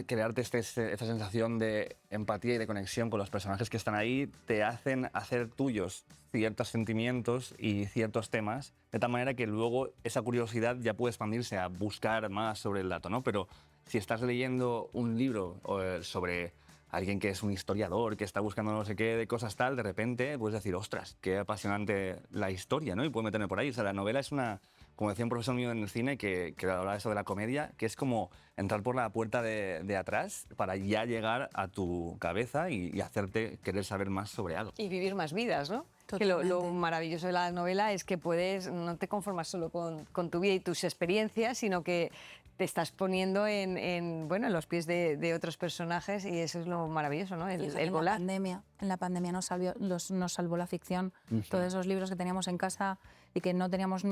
Speaker 3: crearte esta sensación de empatía y de conexión con los personajes que están ahí, te hacen hacer tuyos ciertos sentimientos y ciertos temas, de tal manera que luego esa curiosidad ya puede expandirse a buscar más sobre el dato, ¿no? Pero si estás leyendo un libro sobre alguien que es un historiador, que está buscando no sé qué de cosas tal, de repente puedes decir, ostras, qué apasionante la historia, ¿no? Y puedo meterme por ahí. O sea, la novela es una, como decía un profesor mío en el cine, que hablaba eso de la comedia, que es como entrar por la puerta de atrás para ya llegar a tu cabeza y hacerte querer saber más sobre algo.
Speaker 4: Y vivir más vidas, ¿no? Que
Speaker 1: Totalmente.
Speaker 4: lo maravilloso de la novela es que puedes, no te conformas solo con tu vida y tus experiencias, sino que te estás poniendo bueno, en los pies de otros personajes y eso es lo maravilloso, ¿no?
Speaker 1: Fíjate,
Speaker 4: El volar.
Speaker 1: En la pandemia nos salvó la ficción. Todos esos libros que teníamos en casa y que no teníamos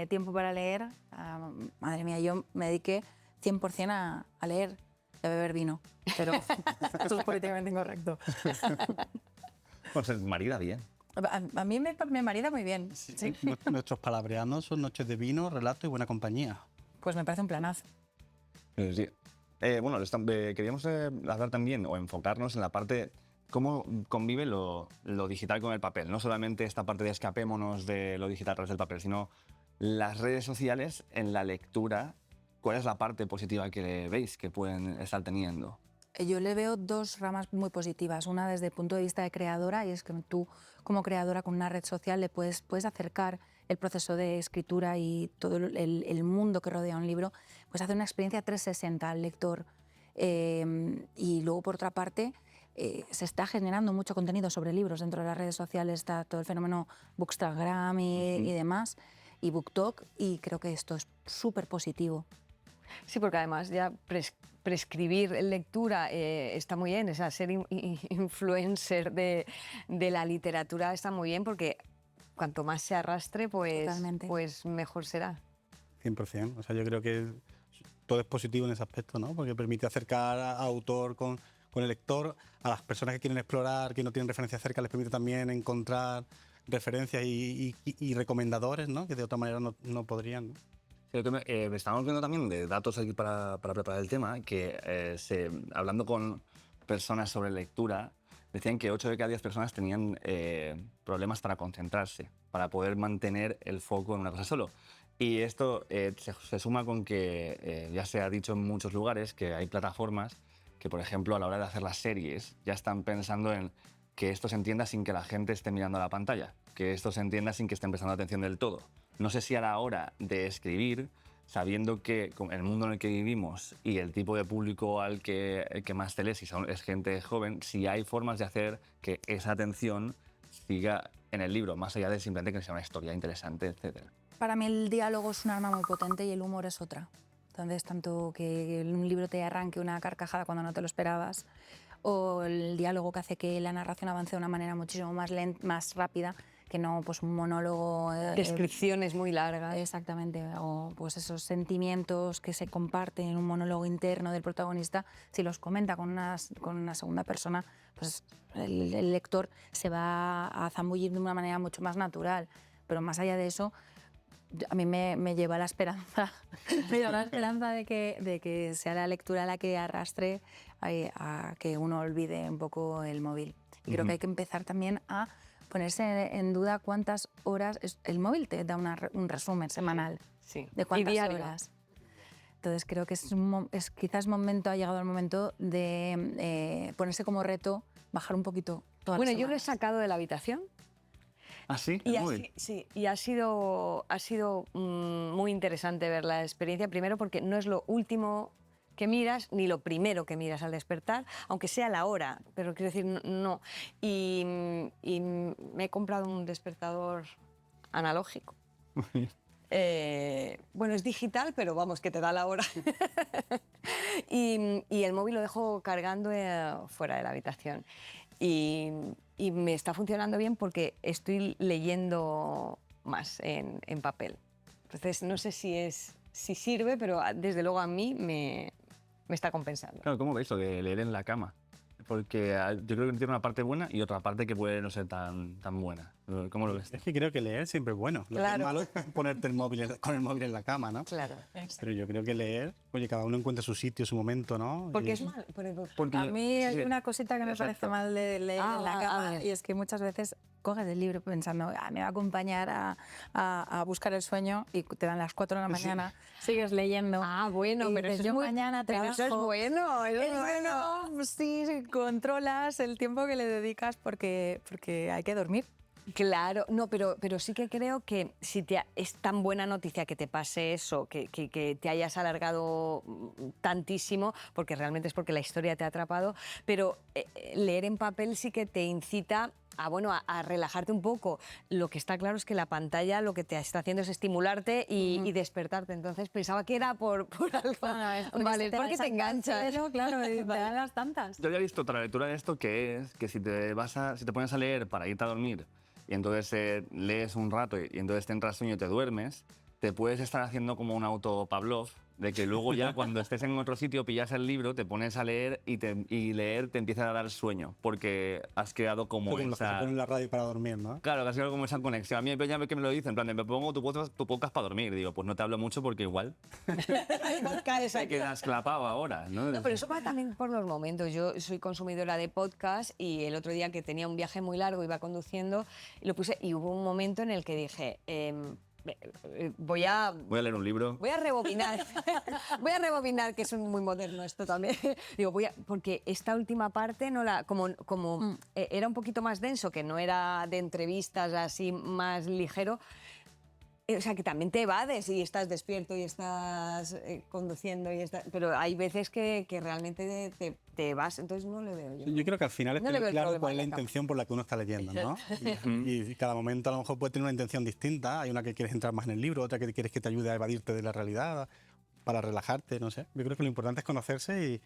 Speaker 1: tiempo para leer, madre mía, yo me dediqué 100% a leer y a beber vino. Pero eso es políticamente incorrecto.
Speaker 3: Pues marida bien.
Speaker 1: A mí me marida muy bien. Sí.
Speaker 2: Nuestros palabreanos son noches de vino, relato y buena compañía.
Speaker 1: Pues me parece un planazo.
Speaker 3: Sí. Bueno, queríamos hablar también o enfocarnos en la parte cómo convive lo digital con el papel. No solamente esta parte de escapémonos de lo digital a través del papel, sino las redes sociales en la lectura. ¿Cuál es la parte positiva que veis que pueden estar teniendo?
Speaker 1: Yo le veo dos ramas muy positivas. Una desde el punto de vista de creadora, y es que tú como creadora con una red social le puedes acercar el proceso de escritura y todo el mundo que rodea un libro, pues hacer una experiencia 360 al lector. Y luego, por otra parte, se está generando mucho contenido sobre libros dentro de las redes sociales, está todo el fenómeno Bookstagram y demás, y BookTok, y creo que esto es súper positivo.
Speaker 4: Sí, porque además ya prescribir lectura está muy bien, o sea, ser influencer de la literatura está muy bien porque cuanto más se arrastre, pues mejor será.
Speaker 2: 100%. O sea, yo creo que todo es positivo en ese aspecto, ¿no? Porque permite acercar a autor con el lector, a las personas que quieren explorar, que no tienen referencias cerca, les permite también encontrar referencias y recomendadores, ¿no? Que de otra manera no podrían, ¿no?
Speaker 3: Estábamos viendo también de datos aquí para preparar el tema, que hablando con personas sobre lectura, decían que 8 de cada 10 personas tenían problemas para concentrarse, para poder mantener el foco en una cosa solo. Y esto se suma con que ya se ha dicho en muchos lugares que hay plataformas que, por ejemplo, a la hora de hacer las series, ya están pensando en que esto se entienda sin que la gente esté mirando a la pantalla, que esto se entienda sin que estén prestando atención del todo. No sé si a la hora de escribir, sabiendo que el mundo en el que vivimos y el tipo de público al que más te lees, si es gente joven, si hay formas de hacer que esa atención siga en el libro, más allá de simplemente que sea una historia interesante, etc.
Speaker 1: Para mí el diálogo es un arma muy potente y el humor es otra. Entonces, tanto que un libro te arranque una carcajada cuando no te lo esperabas, o el diálogo que hace que la narración avance de una manera muchísimo más rápida, que no pues un monólogo...
Speaker 4: Descripciones muy largas.
Speaker 1: Exactamente, o pues esos sentimientos que se comparten en un monólogo interno del protagonista, si los comenta con una segunda persona, pues el lector se va a zambullir de una manera mucho más natural. Pero más allá de eso, a mí me lleva la esperanza, de que sea la lectura la que arrastre a que uno olvide un poco el móvil. Y creo que hay que empezar también a ponerse en duda cuántas horas... El móvil te da un resumen semanal de cuántas horas. Entonces creo que ha llegado el momento de ponerse como reto, bajar un poquito todas las
Speaker 4: Bueno, yo lo he
Speaker 1: semanas.
Speaker 4: sacado de la habitación.
Speaker 3: ¿Ah, sí?
Speaker 4: Y ha sido muy interesante ver la experiencia, primero porque no es lo último que miras ni lo primero que miras al despertar, aunque sea la hora, pero quiero decir, no. Y me he comprado un despertador analógico. Bueno, es digital, pero vamos, que te da la hora. y el móvil lo dejo cargando fuera de la habitación. Y me está funcionando bien porque estoy leyendo más en papel. Entonces, no sé si sirve, pero desde luego a mí me está compensando.
Speaker 3: Claro, ¿cómo veis lo de leer en la cama? Porque yo creo que tiene una parte buena y otra parte que puede no ser tan buena. ¿Cómo lo ves?
Speaker 2: Es que creo que leer siempre es bueno. Lo que
Speaker 4: Claro.
Speaker 2: es malo es ponerte con el móvil en la cama, ¿no?
Speaker 4: Claro.
Speaker 2: Pero yo creo que leer, oye, cada uno encuentra su sitio, su momento, ¿no?
Speaker 4: Porque
Speaker 2: Y-
Speaker 4: es mal.
Speaker 3: Porque
Speaker 1: A mí hay
Speaker 3: sí,
Speaker 1: una cosita que me
Speaker 3: exacto.
Speaker 1: parece mal de leer
Speaker 4: Ah,
Speaker 1: en la
Speaker 4: a
Speaker 1: cama
Speaker 4: ver.
Speaker 1: y es que muchas veces coges el libro pensando, me va a acompañar a buscar el sueño y te dan las 4 de la mañana, sigues leyendo.
Speaker 4: Ah, bueno,
Speaker 1: y
Speaker 4: pero
Speaker 1: dices,
Speaker 4: eso es
Speaker 1: yo
Speaker 4: muy-
Speaker 1: mañana
Speaker 4: pero
Speaker 1: trabajo.
Speaker 4: eso es bueno, eso es
Speaker 1: Es bueno, pues sí, controlas el tiempo que le dedicas porque hay que dormir.
Speaker 4: Claro, no, pero sí que creo que si es tan buena noticia que te pase eso, que te hayas alargado tantísimo, porque realmente es porque la historia te ha atrapado, pero leer en papel sí que te incita a relajarte un poco. Lo que está claro es que la pantalla lo que te está haciendo es estimularte y despertarte. Entonces pensaba que era por algo. Vale, es porque te enganchas.
Speaker 1: Pero claro, y te dan las tantas.
Speaker 3: Yo había visto otra lectura de esto que es que si te pones a leer para irte a dormir y entonces lees un rato y entonces te entras sueño y te duermes, te puedes estar haciendo como un auto Pavlov de que luego ya cuando estés en otro sitio pillas el libro, te pones a leer y leer te empieza a dar sueño porque has creado como
Speaker 2: Como los que se
Speaker 3: esa...
Speaker 2: ponen la radio para dormir, ¿no?
Speaker 3: Claro, que has creado como esa conexión. A mí ya que me lo dicen, en plan, de, me pongo tu podcast para dormir. Digo, pues no te hablo mucho porque igual
Speaker 4: Caes
Speaker 3: te
Speaker 4: aquí.
Speaker 3: quedas clapado ahora, ¿no?
Speaker 4: No, pero eso va también por los momentos. Yo soy consumidora de podcast y el otro día que tenía un viaje muy largo iba conduciendo y lo puse y hubo un momento en el que dije, voy a
Speaker 3: Voy a leer un libro.
Speaker 4: Voy a rebobinar. Voy a rebobinar, que es muy moderno esto también. Digo, porque esta última parte no era un poquito más denso, que no era de entrevistas así más ligero. O sea, que también te evades y estás despierto y estás conduciendo pero hay veces que realmente te vas, entonces no le veo yo.
Speaker 2: Yo creo que al final es
Speaker 4: No le veo
Speaker 2: tener
Speaker 4: el
Speaker 2: claro
Speaker 4: problema
Speaker 2: cuál es
Speaker 4: en
Speaker 2: la
Speaker 4: la cama.
Speaker 2: intención por la que uno está leyendo, ¿no? Y cada momento a lo mejor puede tener una intención distinta. Hay una que quieres entrar más en el libro, otra que quieres que te ayude a evadirte de la realidad, para relajarte, no sé. Yo creo que lo importante es conocerse y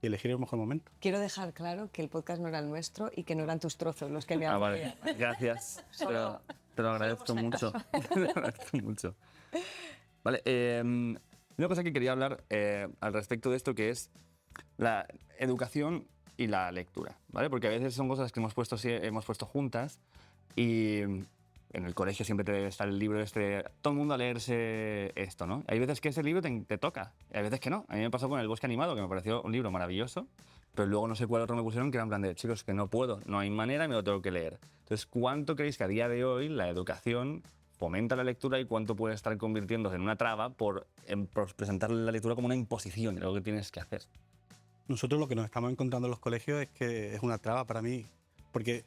Speaker 2: elegir el mejor momento.
Speaker 4: Quiero dejar claro que el podcast no era el nuestro y que no eran tus trozos los que me
Speaker 3: Ah,
Speaker 4: apoyan.
Speaker 3: vale. Gracias. Te lo agradezco mucho. Te lo agradezco mucho. Vale, una cosa que quería hablar al respecto de esto que es la educación y la lectura, ¿vale? Porque a veces son cosas que hemos puesto juntas y en el colegio siempre está el libro todo el mundo a leerse esto, ¿no? Hay veces que ese libro te toca, y hay veces que no. A mí me pasó con El bosque animado, que me pareció un libro maravilloso, pero luego no sé cuál otro me pusieron que era en plan de, chicos, que no puedo, no hay manera, me lo tengo que leer. Entonces, ¿cuánto creéis que a día de hoy la educación fomenta la lectura y cuánto puede estar convirtiéndose en una traba por presentar la lectura como una imposición de lo que tienes que hacer?
Speaker 2: Nosotros lo que nos estamos encontrando en los colegios es que es una traba para mí, porque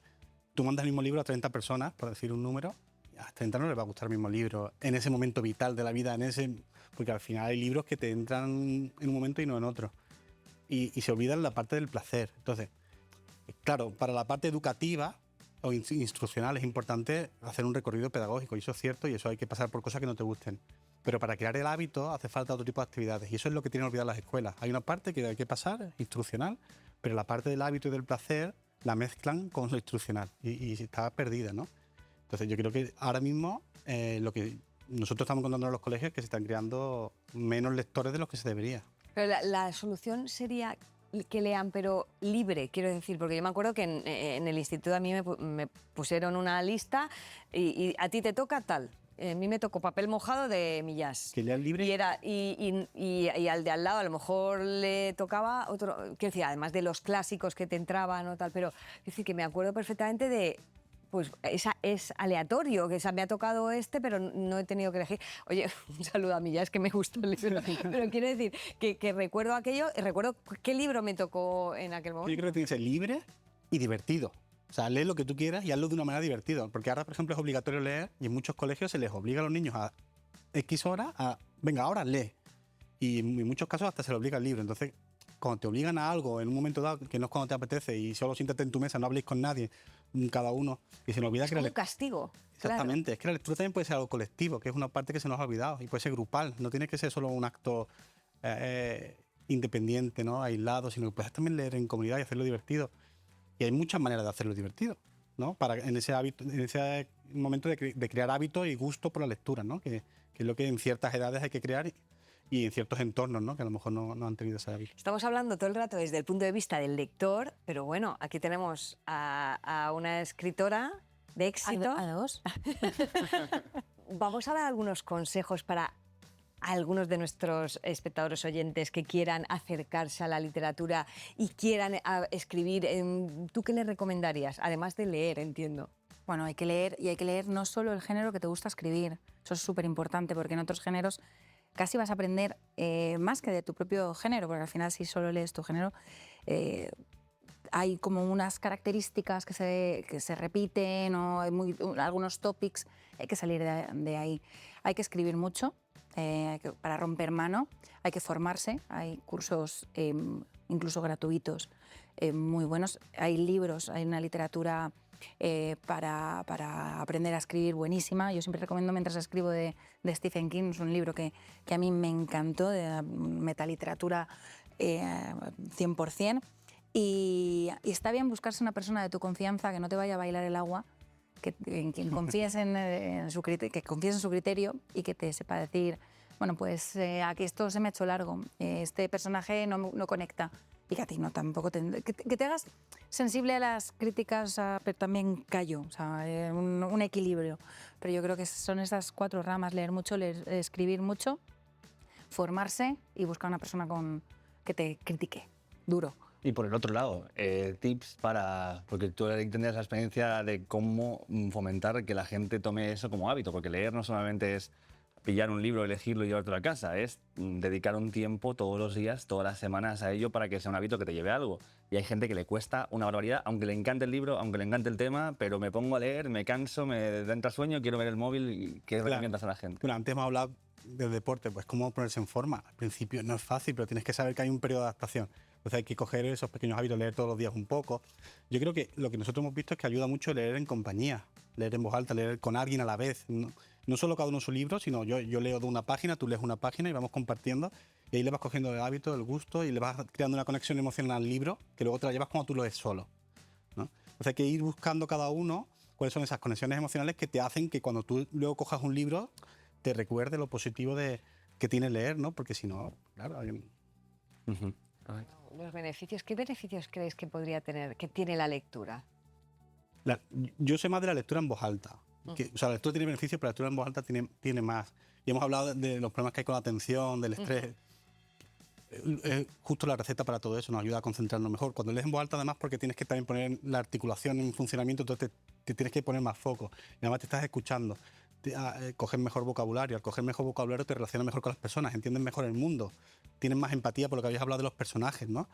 Speaker 2: tú mandas el mismo libro a 30 personas, por decir un número, y a 30 no les va a gustar el mismo libro en ese momento vital de la vida, porque al final hay libros que te entran en un momento y no en otro. Y se olvidan la parte del placer. Entonces, claro, para la parte educativa o instruccional es importante hacer un recorrido pedagógico, y eso es cierto, y eso hay que pasar por cosas que no te gusten. Pero para crear el hábito hace falta otro tipo de actividades, y eso es lo que tienen olvidadas las escuelas. Hay una parte que hay que pasar, instruccional, pero la parte del hábito y del placer la mezclan con lo instruccional y está perdida, ¿no? Entonces yo creo que ahora mismo lo que nosotros estamos encontrando en los colegios es que se están creando menos lectores de los que se debería.
Speaker 4: Pero la solución sería que lean, pero libre, quiero decir, porque yo me acuerdo que en el instituto a mí me pusieron una lista y a ti te toca tal. A mí me tocó Papel mojado de Millás.
Speaker 2: Que lean libre.
Speaker 4: Y al de al lado a lo mejor le tocaba otro, quiero decir, además de los clásicos que te entraban o tal, pero quiero decir que me acuerdo perfectamente de, pues es aleatorio, que me ha tocado pero no he tenido que elegir. Oye, un saludo a Millás, que me gustó el libro, pero quiero decir que recuerdo aquello, recuerdo qué libro me tocó en aquel
Speaker 2: Yo
Speaker 4: momento.
Speaker 2: creo que tiene que ser libre y divertido. O sea, lee lo que tú quieras y hazlo de una manera divertida. Porque ahora, por ejemplo, es obligatorio leer y en muchos colegios se les obliga a los niños a X horas venga, ahora lee. Y en muchos casos hasta se le obliga el libro. Entonces, cuando te obligan a algo en un momento dado, que no es cuando te apetece y solo siéntate en tu mesa, no habléis con nadie, cada uno, y se nos olvida
Speaker 4: Es
Speaker 2: que
Speaker 4: como
Speaker 2: la
Speaker 4: un castigo.
Speaker 2: Exactamente, es que la lectura también puede ser algo colectivo, que es una parte que se nos ha olvidado, y puede ser grupal, no tiene que ser solo un acto independiente, ¿no? Aislado, sino que puedes también leer en comunidad y hacerlo divertido. Y hay muchas maneras de hacerlo divertido, ¿no? En ese momento de crear hábitos y gusto por la lectura, ¿no? Que es lo que en ciertas edades hay que crear y en ciertos entornos, ¿no? Que a lo mejor no han tenido ese hábito.
Speaker 4: Estamos hablando todo el rato desde el punto de vista del lector, pero bueno, aquí tenemos a una escritora de éxito.
Speaker 1: A dos.
Speaker 4: Vamos a dar algunos consejos para algunos de nuestros espectadores oyentes que quieran acercarse a la literatura y quieran escribir. ¿Tú qué les recomendarías? Además de leer, entiendo.
Speaker 1: Bueno, hay que leer, y hay que leer no solo el género que te gusta escribir. Eso es súper importante, porque en otros géneros casi vas a aprender más que de tu propio género, porque al final si solo lees tu género, hay como unas características que se repiten, o hay algunos topics, hay que salir de ahí. Hay que escribir mucho para romper mano, hay que formarse, hay cursos incluso gratuitos muy buenos, hay libros, hay una literatura para aprender a escribir buenísima. Yo siempre recomiendo Mientras escribo de Stephen King, es un libro que a mí me encantó, de metaliteratura 100%. Y está bien buscarse una persona de tu confianza que no te vaya a bailar el agua, en quien confíes en su criterio y que te sepa decir, bueno, pues aquí esto se me ha hecho largo, este personaje no conecta, y que a ti no tampoco, que te hagas sensible a las críticas, pero también callo, o sea, un equilibrio. Pero yo creo que son esas 4 ramas: leer mucho, escribir mucho, formarse y buscar una persona que te critique duro.
Speaker 3: Y por el otro lado, tips porque tú tendrías la experiencia de cómo fomentar que la gente tome eso como hábito, porque leer no solamente es pillar un libro, elegirlo y llevártelo a casa, es dedicar un tiempo todos los días, todas las semanas a ello para que sea un hábito que te lleve a algo. Y hay gente que le cuesta una barbaridad, aunque le encante el libro, aunque le encante el tema, pero me pongo a leer, me canso, me entra sueño, quiero ver el móvil. ¿Qué recomiendas a la gente?
Speaker 2: Bueno, antes hemos hablado del deporte, pues cómo ponerse en forma. Al principio no es fácil, pero tienes que saber que hay un periodo de adaptación. Entonces hay que coger esos pequeños hábitos, leer todos los días un poco. Yo creo que lo que nosotros hemos visto es que ayuda mucho leer en compañía, leer en voz alta, leer con alguien a la vez. No solo cada uno su libro, sino yo leo de una página, tú lees una página y vamos compartiendo. Y ahí le vas cogiendo el hábito, el gusto, y le vas creando una conexión emocional al libro que luego te la llevas cuando tú lo lees solo, ¿no? Entonces hay que ir buscando cada uno cuáles son esas conexiones emocionales que te hacen que cuando tú luego cojas un libro te recuerde lo positivo que tiene leer, ¿no? Porque si no, claro...
Speaker 4: Los beneficios, ¿qué beneficios crees que podría tener, que tiene la lectura?
Speaker 2: Yo soy más de la lectura en voz alta. O sea, la lectura tiene beneficios, pero la lectura en voz alta tiene más. Y hemos hablado de los problemas que hay con la atención, del estrés. Justo la receta para todo eso nos ayuda a concentrarnos mejor. Cuando lees en voz alta, además, porque tienes que también poner la articulación en funcionamiento, entonces te tienes que poner más foco. Y además te estás escuchando. Coges mejor vocabulario. Al coger mejor vocabulario te relacionas mejor con las personas, entiendes mejor el mundo, tienes más empatía por lo que habías hablado de los personajes, ¿no?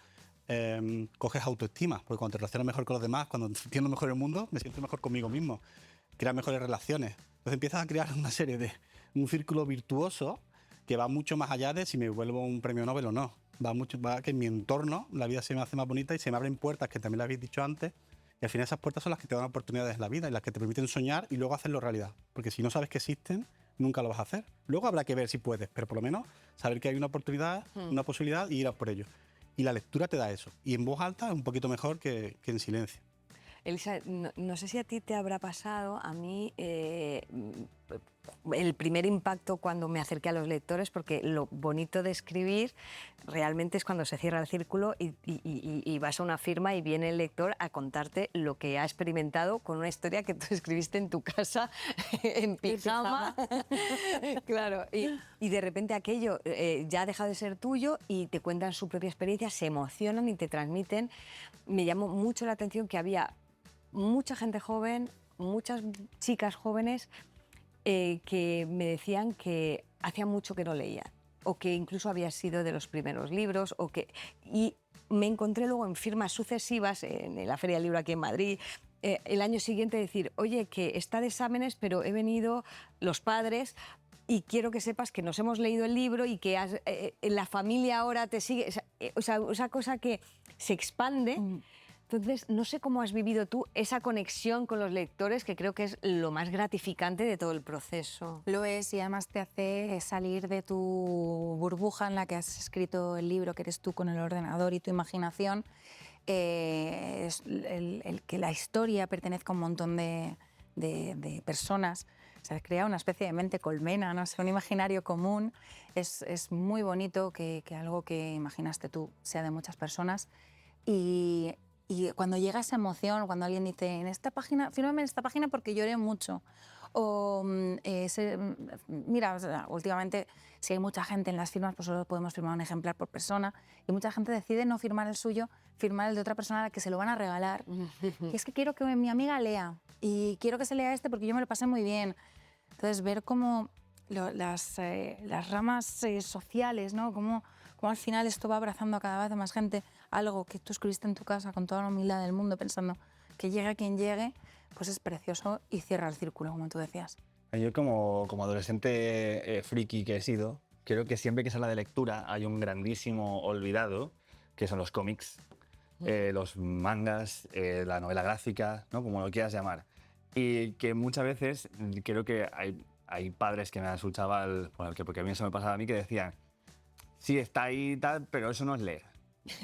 Speaker 2: Coges autoestima, porque cuando te relacionas mejor con los demás, cuando entiendo mejor el mundo, me siento mejor conmigo mismo. Creas mejores relaciones. Entonces empiezas a crear una serie un círculo virtuoso que va mucho más allá de si me vuelvo un premio Nobel o no. Va a que en mi entorno la vida se me hace más bonita y se me abren puertas, que también lo habéis dicho antes, y al final esas puertas son las que te dan oportunidades en la vida y las que te permiten soñar y luego hacerlo realidad. Porque si no sabes que existen, nunca lo vas a hacer. Luego habrá que ver si puedes, pero por lo menos saber que hay una oportunidad, una posibilidad y ir a por ello. Y la lectura te da eso. Y en voz alta es un poquito mejor que en silencio.
Speaker 4: Elisa, no sé si a ti te habrá pasado, a mí el primer impacto cuando me acerqué a los lectores, porque lo bonito de escribir realmente es cuando se cierra el círculo y vas a una firma y viene el lector a contarte lo que ha experimentado con una historia que tú escribiste en tu casa en pijama. Claro, y de repente aquello ya ha dejado de ser tuyo y te cuentan su propia experiencia, se emocionan y te transmiten. Me llamó mucho la atención que había mucha gente joven, muchas chicas jóvenes que me decían que hacía mucho que no leían o que incluso había sido de los primeros libros y me encontré luego en firmas sucesivas en la Feria del Libro aquí en Madrid el año siguiente decir, oye, que está de exámenes pero he venido los padres y quiero que sepas que nos hemos leído el libro y que la familia ahora te sigue, o sea, esa cosa que se expande. Entonces, no sé cómo has vivido tú esa conexión con los lectores, que creo que es lo más gratificante de todo el proceso.
Speaker 1: Lo es, y además te hace salir de tu burbuja en la que has escrito el libro, que eres tú con el ordenador y tu imaginación. Es el que la historia pertenezca a un montón de personas. Se ha creado una especie de mente colmena, no sé, un imaginario común. Es muy bonito que algo que imaginaste tú sea de muchas personas. Y y cuando llega esa emoción, cuando alguien dice, en esta página, fírmame en esta página porque lloré mucho. O, mira, o sea, últimamente, si hay mucha gente en las firmas, pues solo podemos firmar un ejemplar por persona. Y mucha gente decide no firmar el suyo, firmar el de otra persona a la que se lo van a regalar. Y es que quiero que mi amiga lea. Y quiero que se lea este porque yo me lo pasé muy bien. Entonces, ver cómo las ramas sociales, ¿no? Cómo al final esto va abrazando a cada vez más gente. Algo que tú escribiste en tu casa con toda la humildad del mundo, pensando que llegue a quien llegue, pues es precioso y cierra el círculo, como tú decías.
Speaker 3: Yo como adolescente friki que he sido, creo que siempre que se habla de lectura hay un grandísimo olvidado, que son los cómics, los mangas, la novela gráfica, ¿no? Como lo quieras llamar. Y que muchas veces creo que hay padres que me dan su chaval, porque a mí eso me pasaba a mí, que decían, sí, está ahí y tal, pero eso no es leer.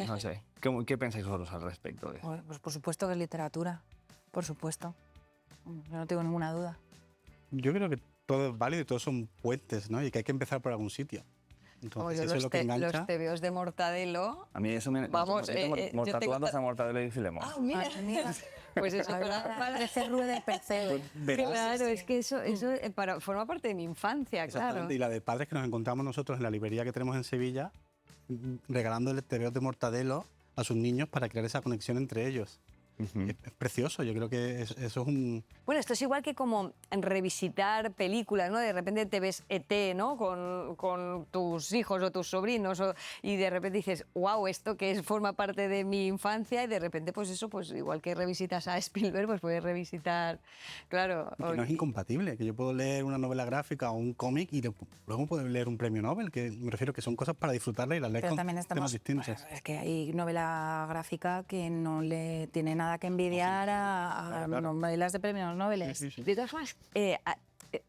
Speaker 3: No sé, ¿qué pensáis vosotros al respecto de eso?
Speaker 1: Pues por supuesto que es literatura, por supuesto. Yo no tengo ninguna duda.
Speaker 2: Yo creo que todo es válido y todos son puentes, ¿no? Y que hay que empezar por algún sitio. Entonces, eso es lo que engancha.
Speaker 4: Los tebeos de Mortadelo.
Speaker 3: A mí eso me...
Speaker 4: Vamos,
Speaker 3: yo
Speaker 4: yo tengo-
Speaker 3: tatuando a Mortadelo y Filemón.
Speaker 4: Ah, mira. Pues eso,
Speaker 1: Parece rueda del percebe.
Speaker 2: Verás.
Speaker 4: claro, es que eso forma parte de mi infancia, claro.
Speaker 2: Exactamente. Y la de padres que nos encontramos nosotros en la librería que tenemos en Sevilla, regalándole tebeos de Mortadelo a sus niños para crear esa conexión entre ellos. Es precioso, yo creo que eso es un...
Speaker 4: Bueno, esto es igual que como en revisitar películas, ¿no? De repente te ves ET, ¿no? Con tus hijos o tus sobrinos y de repente dices, wow, esto que forma parte de mi infancia y de repente pues eso, pues igual que revisitas a Spielberg, pues puedes revisitar, claro.
Speaker 2: Que no es incompatible, que yo puedo leer una novela gráfica o un cómic y luego puedo leer un premio Nobel, que me refiero que son cosas para disfrutarla y las lees
Speaker 1: Pero
Speaker 2: con
Speaker 1: también
Speaker 2: temas
Speaker 1: estamos...
Speaker 2: distintos.
Speaker 1: Bueno, es que hay novela gráfica que no le tiene nada que envidiar a novelas de premios Nobel.
Speaker 4: De todas formas,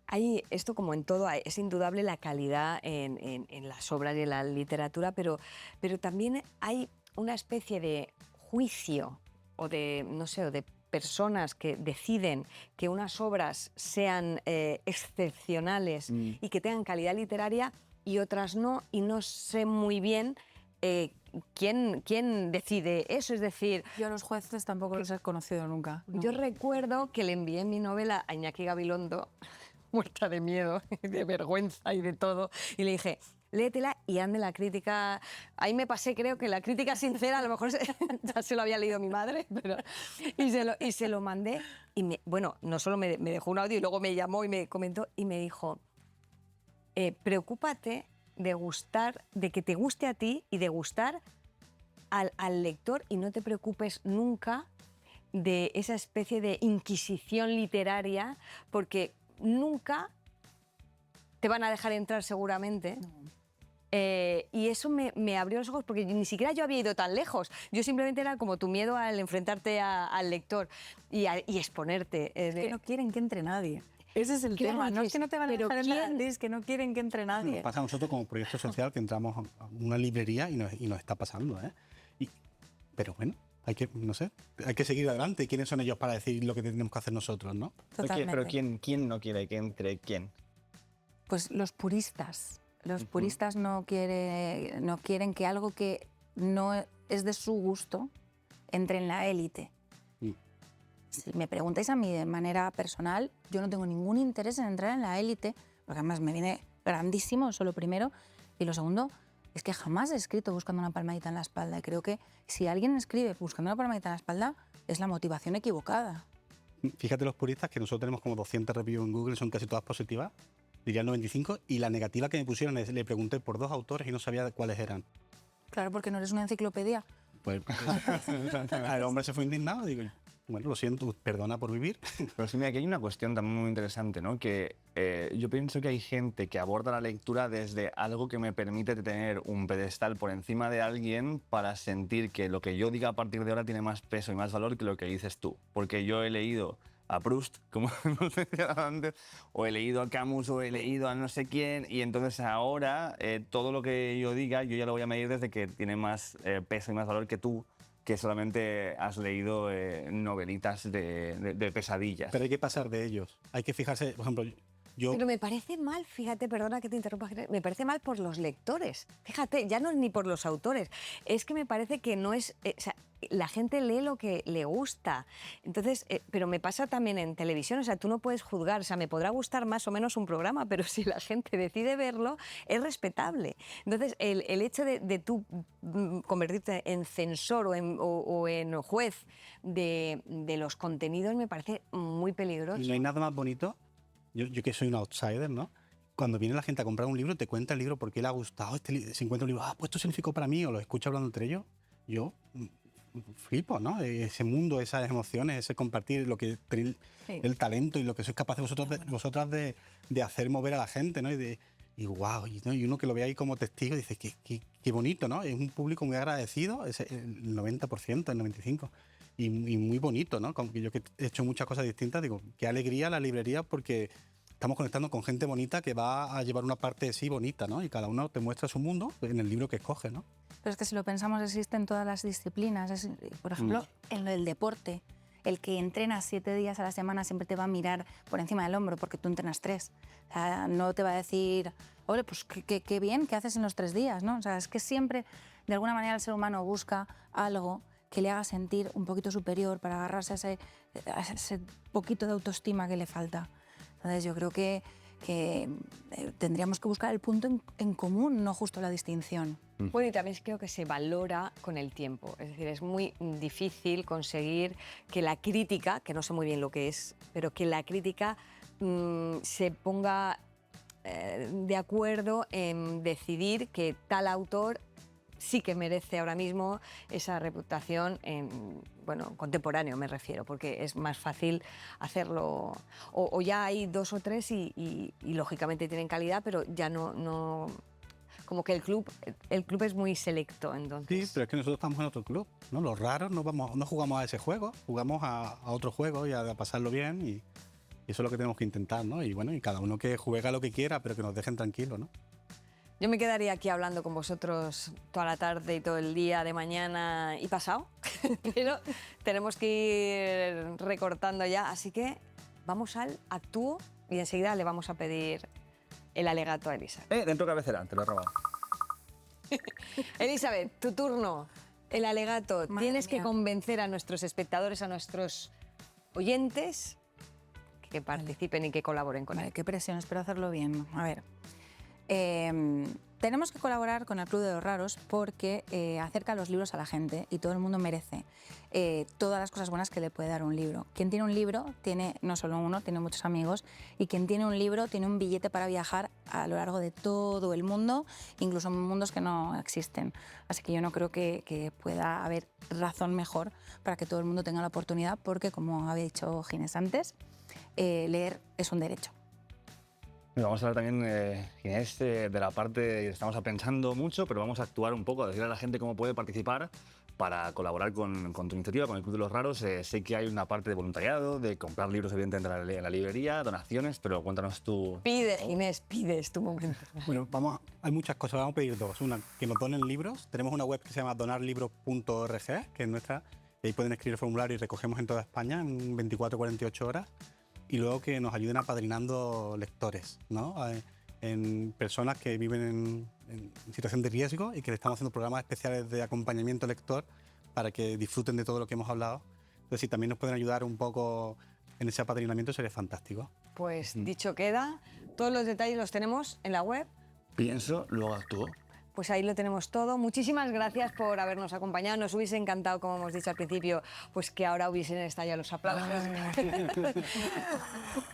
Speaker 4: hay esto como en todo, es indudable la calidad en las obras y en la literatura, pero también hay una especie de juicio o de, no sé, o de personas que deciden que unas obras sean excepcionales y que tengan calidad literaria y otras no, y no sé muy bien ¿quién decide eso? Es decir,
Speaker 1: Yo a los jueces tampoco los he conocido nunca. No.
Speaker 4: yo recuerdo que le envié mi novela a Iñaki Gabilondo, muerta de miedo, de vergüenza y de todo, y le dije, léetela y hazme la crítica. Ahí me pasé, creo que la crítica sincera, a lo mejor ya se lo había leído mi madre, pero, y se lo mandé. Y bueno, no solo me dejó un audio y luego me llamó y me comentó y me dijo, preocúpate de que te guste a ti y de gustar al lector y no te preocupes nunca de esa especie de inquisición literaria porque nunca te van a dejar entrar seguramente. No. Y eso me abrió los ojos porque ni siquiera yo había ido tan lejos. Yo simplemente era como tu miedo al enfrentarte al lector y exponerte.
Speaker 1: Es que no quieren que entre nadie. Ese es el
Speaker 4: Claro,
Speaker 1: tema. No es que no te van a dejar entrar, es que no quieren que entre nadie.
Speaker 2: Nos pasa a nosotros como proyecto social que entramos a una librería y nos está pasando, ¿eh? Pero bueno, hay que seguir adelante. ¿Quiénes son ellos para decir lo que tenemos que hacer nosotros, no?
Speaker 1: Totalmente.
Speaker 3: Pero ¿quién no quiere que entre quién?
Speaker 1: Pues los puristas. Los puristas no quieren que algo que no es de su gusto entre en la élite. Si me preguntáis a mí de manera personal, yo no tengo ningún interés en entrar en la élite, porque además me viene grandísimo, eso lo primero. Y lo segundo, es que jamás he escrito buscando una palmadita en la espalda. Y creo que si alguien escribe buscando una palmadita en la espalda, es la motivación equivocada.
Speaker 2: Fíjate los puristas que nosotros tenemos como 200 reviews en Google, son casi todas positivas, diría el 95, y la negativa que me pusieron es, le pregunté por 2 autores y no sabía cuáles eran.
Speaker 1: Claro, porque no eres una enciclopedia.
Speaker 2: Pues el hombre se fue indignado, digo, bueno, lo siento, perdona por vivir.
Speaker 3: Pero sí, mira, aquí hay una cuestión también muy interesante, ¿no? Que yo pienso que hay gente que aborda la lectura desde algo que me permite tener un pedestal por encima de alguien para sentir que lo que yo diga a partir de ahora tiene más peso y más valor que lo que dices tú. Porque yo he leído a Proust, como hemos decía antes, o he leído a Camus, o he leído a no sé quién, y entonces ahora todo lo que yo diga, yo ya lo voy a medir desde que tiene más peso y más valor que tú, que solamente has leído novelitas de pesadillas.
Speaker 2: Pero hay que pasar de ellos. Hay que fijarse, por ejemplo, yo...
Speaker 4: Pero me parece mal, fíjate, perdona que te interrumpa, me parece mal por los lectores. Fíjate, ya no es ni por los autores. Es que me parece que no es... o sea, la gente lee lo que le gusta. Entonces, pero me pasa también en televisión, o sea, tú no puedes juzgar, o sea, me podrá gustar más o menos un programa, pero si la gente decide verlo, es respetable. Entonces, el hecho de tú convertirte en censor o en juez de los contenidos me parece muy peligroso.
Speaker 2: Y no hay nada más bonito, yo que soy un outsider, ¿no? Cuando viene la gente a comprar un libro, te cuenta el libro porque le ha gustado. Se encuentra un libro, pues esto significó para mí, o lo escucha hablando entre ellos. Yo flipo, ¿no? Ese mundo, esas emociones, ese compartir lo que tenéis, el talento y lo que sois capaces vosotras de hacer mover a la gente, ¿no? Y wow, y uno que lo ve ahí como testigo dice, qué bonito, ¿no? Es un público muy agradecido, es el 90%, el 95%, y muy bonito, ¿no? Como que yo que he hecho muchas cosas distintas, digo, qué alegría la librería porque estamos conectando con gente bonita que va a llevar una parte de sí bonita, ¿no? Y cada uno te muestra su mundo en el libro que escoge, ¿no?
Speaker 1: Pero es que si lo pensamos, existen todas las disciplinas. Por ejemplo, en el deporte, el que entrena 7 días a la semana siempre te va a mirar por encima del hombro porque tú entrenas 3. O sea, no te va a decir, oye, pues qué bien, ¿qué haces en los 3 días? ¿No? O sea, es que siempre, de alguna manera, el ser humano busca algo que le haga sentir un poquito superior para agarrarse a ese poquito de autoestima que le falta. Entonces yo creo que tendríamos que buscar el punto en común, no justo la distinción.
Speaker 4: Bueno, y también creo que se valora con el tiempo. Es decir, es muy difícil conseguir que la crítica, que no sé muy bien lo que es, pero que la crítica se ponga de acuerdo en decidir que tal autor sí que merece ahora mismo esa reputación bueno, contemporáneo me refiero, porque es más fácil hacerlo, o ya hay 2 o 3 y lógicamente tienen calidad, pero ya no como que el club es muy selecto, entonces.
Speaker 2: Sí, pero es que nosotros estamos en otro club, ¿no? Los raros no jugamos a ese juego, jugamos a otro juego y a pasarlo bien y eso es lo que tenemos que intentar, ¿no? Y bueno, y cada uno que juega lo que quiera, pero que nos dejen tranquilos, ¿no?
Speaker 4: Yo me quedaría aquí hablando con vosotros toda la tarde y todo el día de mañana y pasado, pero tenemos que ir recortando ya, así que vamos al actúo y enseguida le vamos a pedir el alegato a Elizabeth.
Speaker 3: Dentro cabecera, te lo he robado.
Speaker 4: Elizabeth, tu turno, el alegato.
Speaker 1: Madre
Speaker 4: Tienes que
Speaker 1: mía.
Speaker 4: convencer a nuestros espectadores, a nuestros oyentes que participen y que colaboren con
Speaker 1: Vale,
Speaker 4: él.
Speaker 1: qué presión, espero hacerlo bien. A ver, tenemos que colaborar con el Club de los Raros porque acerca los libros a la gente y todo el mundo merece todas las cosas buenas que le puede dar un libro. Quien tiene un libro tiene no solo uno, tiene muchos amigos, y quien tiene un libro tiene un billete para viajar a lo largo de todo el mundo, incluso en mundos que no existen. Así que yo no creo que pueda haber razón mejor para que todo el mundo tenga la oportunidad porque, como había dicho Ginés antes, leer es un derecho.
Speaker 3: Y vamos a hablar también, Ginés, de la parte, estamos pensando mucho, pero vamos a actuar un poco, a decirle a la gente cómo puede participar para colaborar con tu iniciativa, con el Club de los Raros. Sé que hay una parte de voluntariado, de comprar libros evidentemente en la librería, donaciones, pero cuéntanos tú.
Speaker 4: Pide, Inés, pides tu momento.
Speaker 2: Bueno, hay muchas cosas, vamos a pedir 2. Una, que nos donen libros. Tenemos una web que se llama donarlibros.org, que es nuestra, y ahí pueden escribir el formulario y recogemos en toda España en 24 o 48 horas. Y luego que nos ayuden apadrinando lectores, ¿no? En personas que viven en situación de riesgo y que le estamos haciendo programas especiales de acompañamiento lector para que disfruten de todo lo que hemos hablado. Entonces, si también nos pueden ayudar un poco en ese apadrinamiento, sería fantástico.
Speaker 4: Pues dicho queda, todos los detalles los tenemos en la web.
Speaker 3: Pienso, luego actúo.
Speaker 4: Pues ahí lo tenemos todo. Muchísimas gracias por habernos acompañado. Nos hubiese encantado, como hemos dicho al principio, pues que ahora hubiesen estallado los aplausos.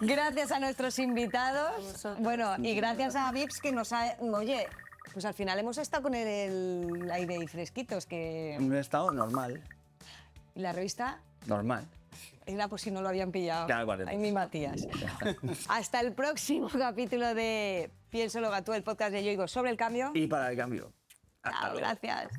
Speaker 4: Gracias a nuestros invitados. Bueno, y gracias a Vips que nos ha... Oye, pues al final hemos estado con el aire y fresquitos. Que...
Speaker 3: Un estado normal.
Speaker 4: ¿Y la revista?
Speaker 3: Normal.
Speaker 4: Era por si no lo habían pillado.
Speaker 3: Claro, vale.
Speaker 4: Ay, mi Matías. Hasta el próximo capítulo de Pienso lo Gatúo, el podcast de Yoigo sobre el cambio.
Speaker 3: Y para el cambio. Hasta
Speaker 4: Chao,
Speaker 3: luego.
Speaker 4: gracias.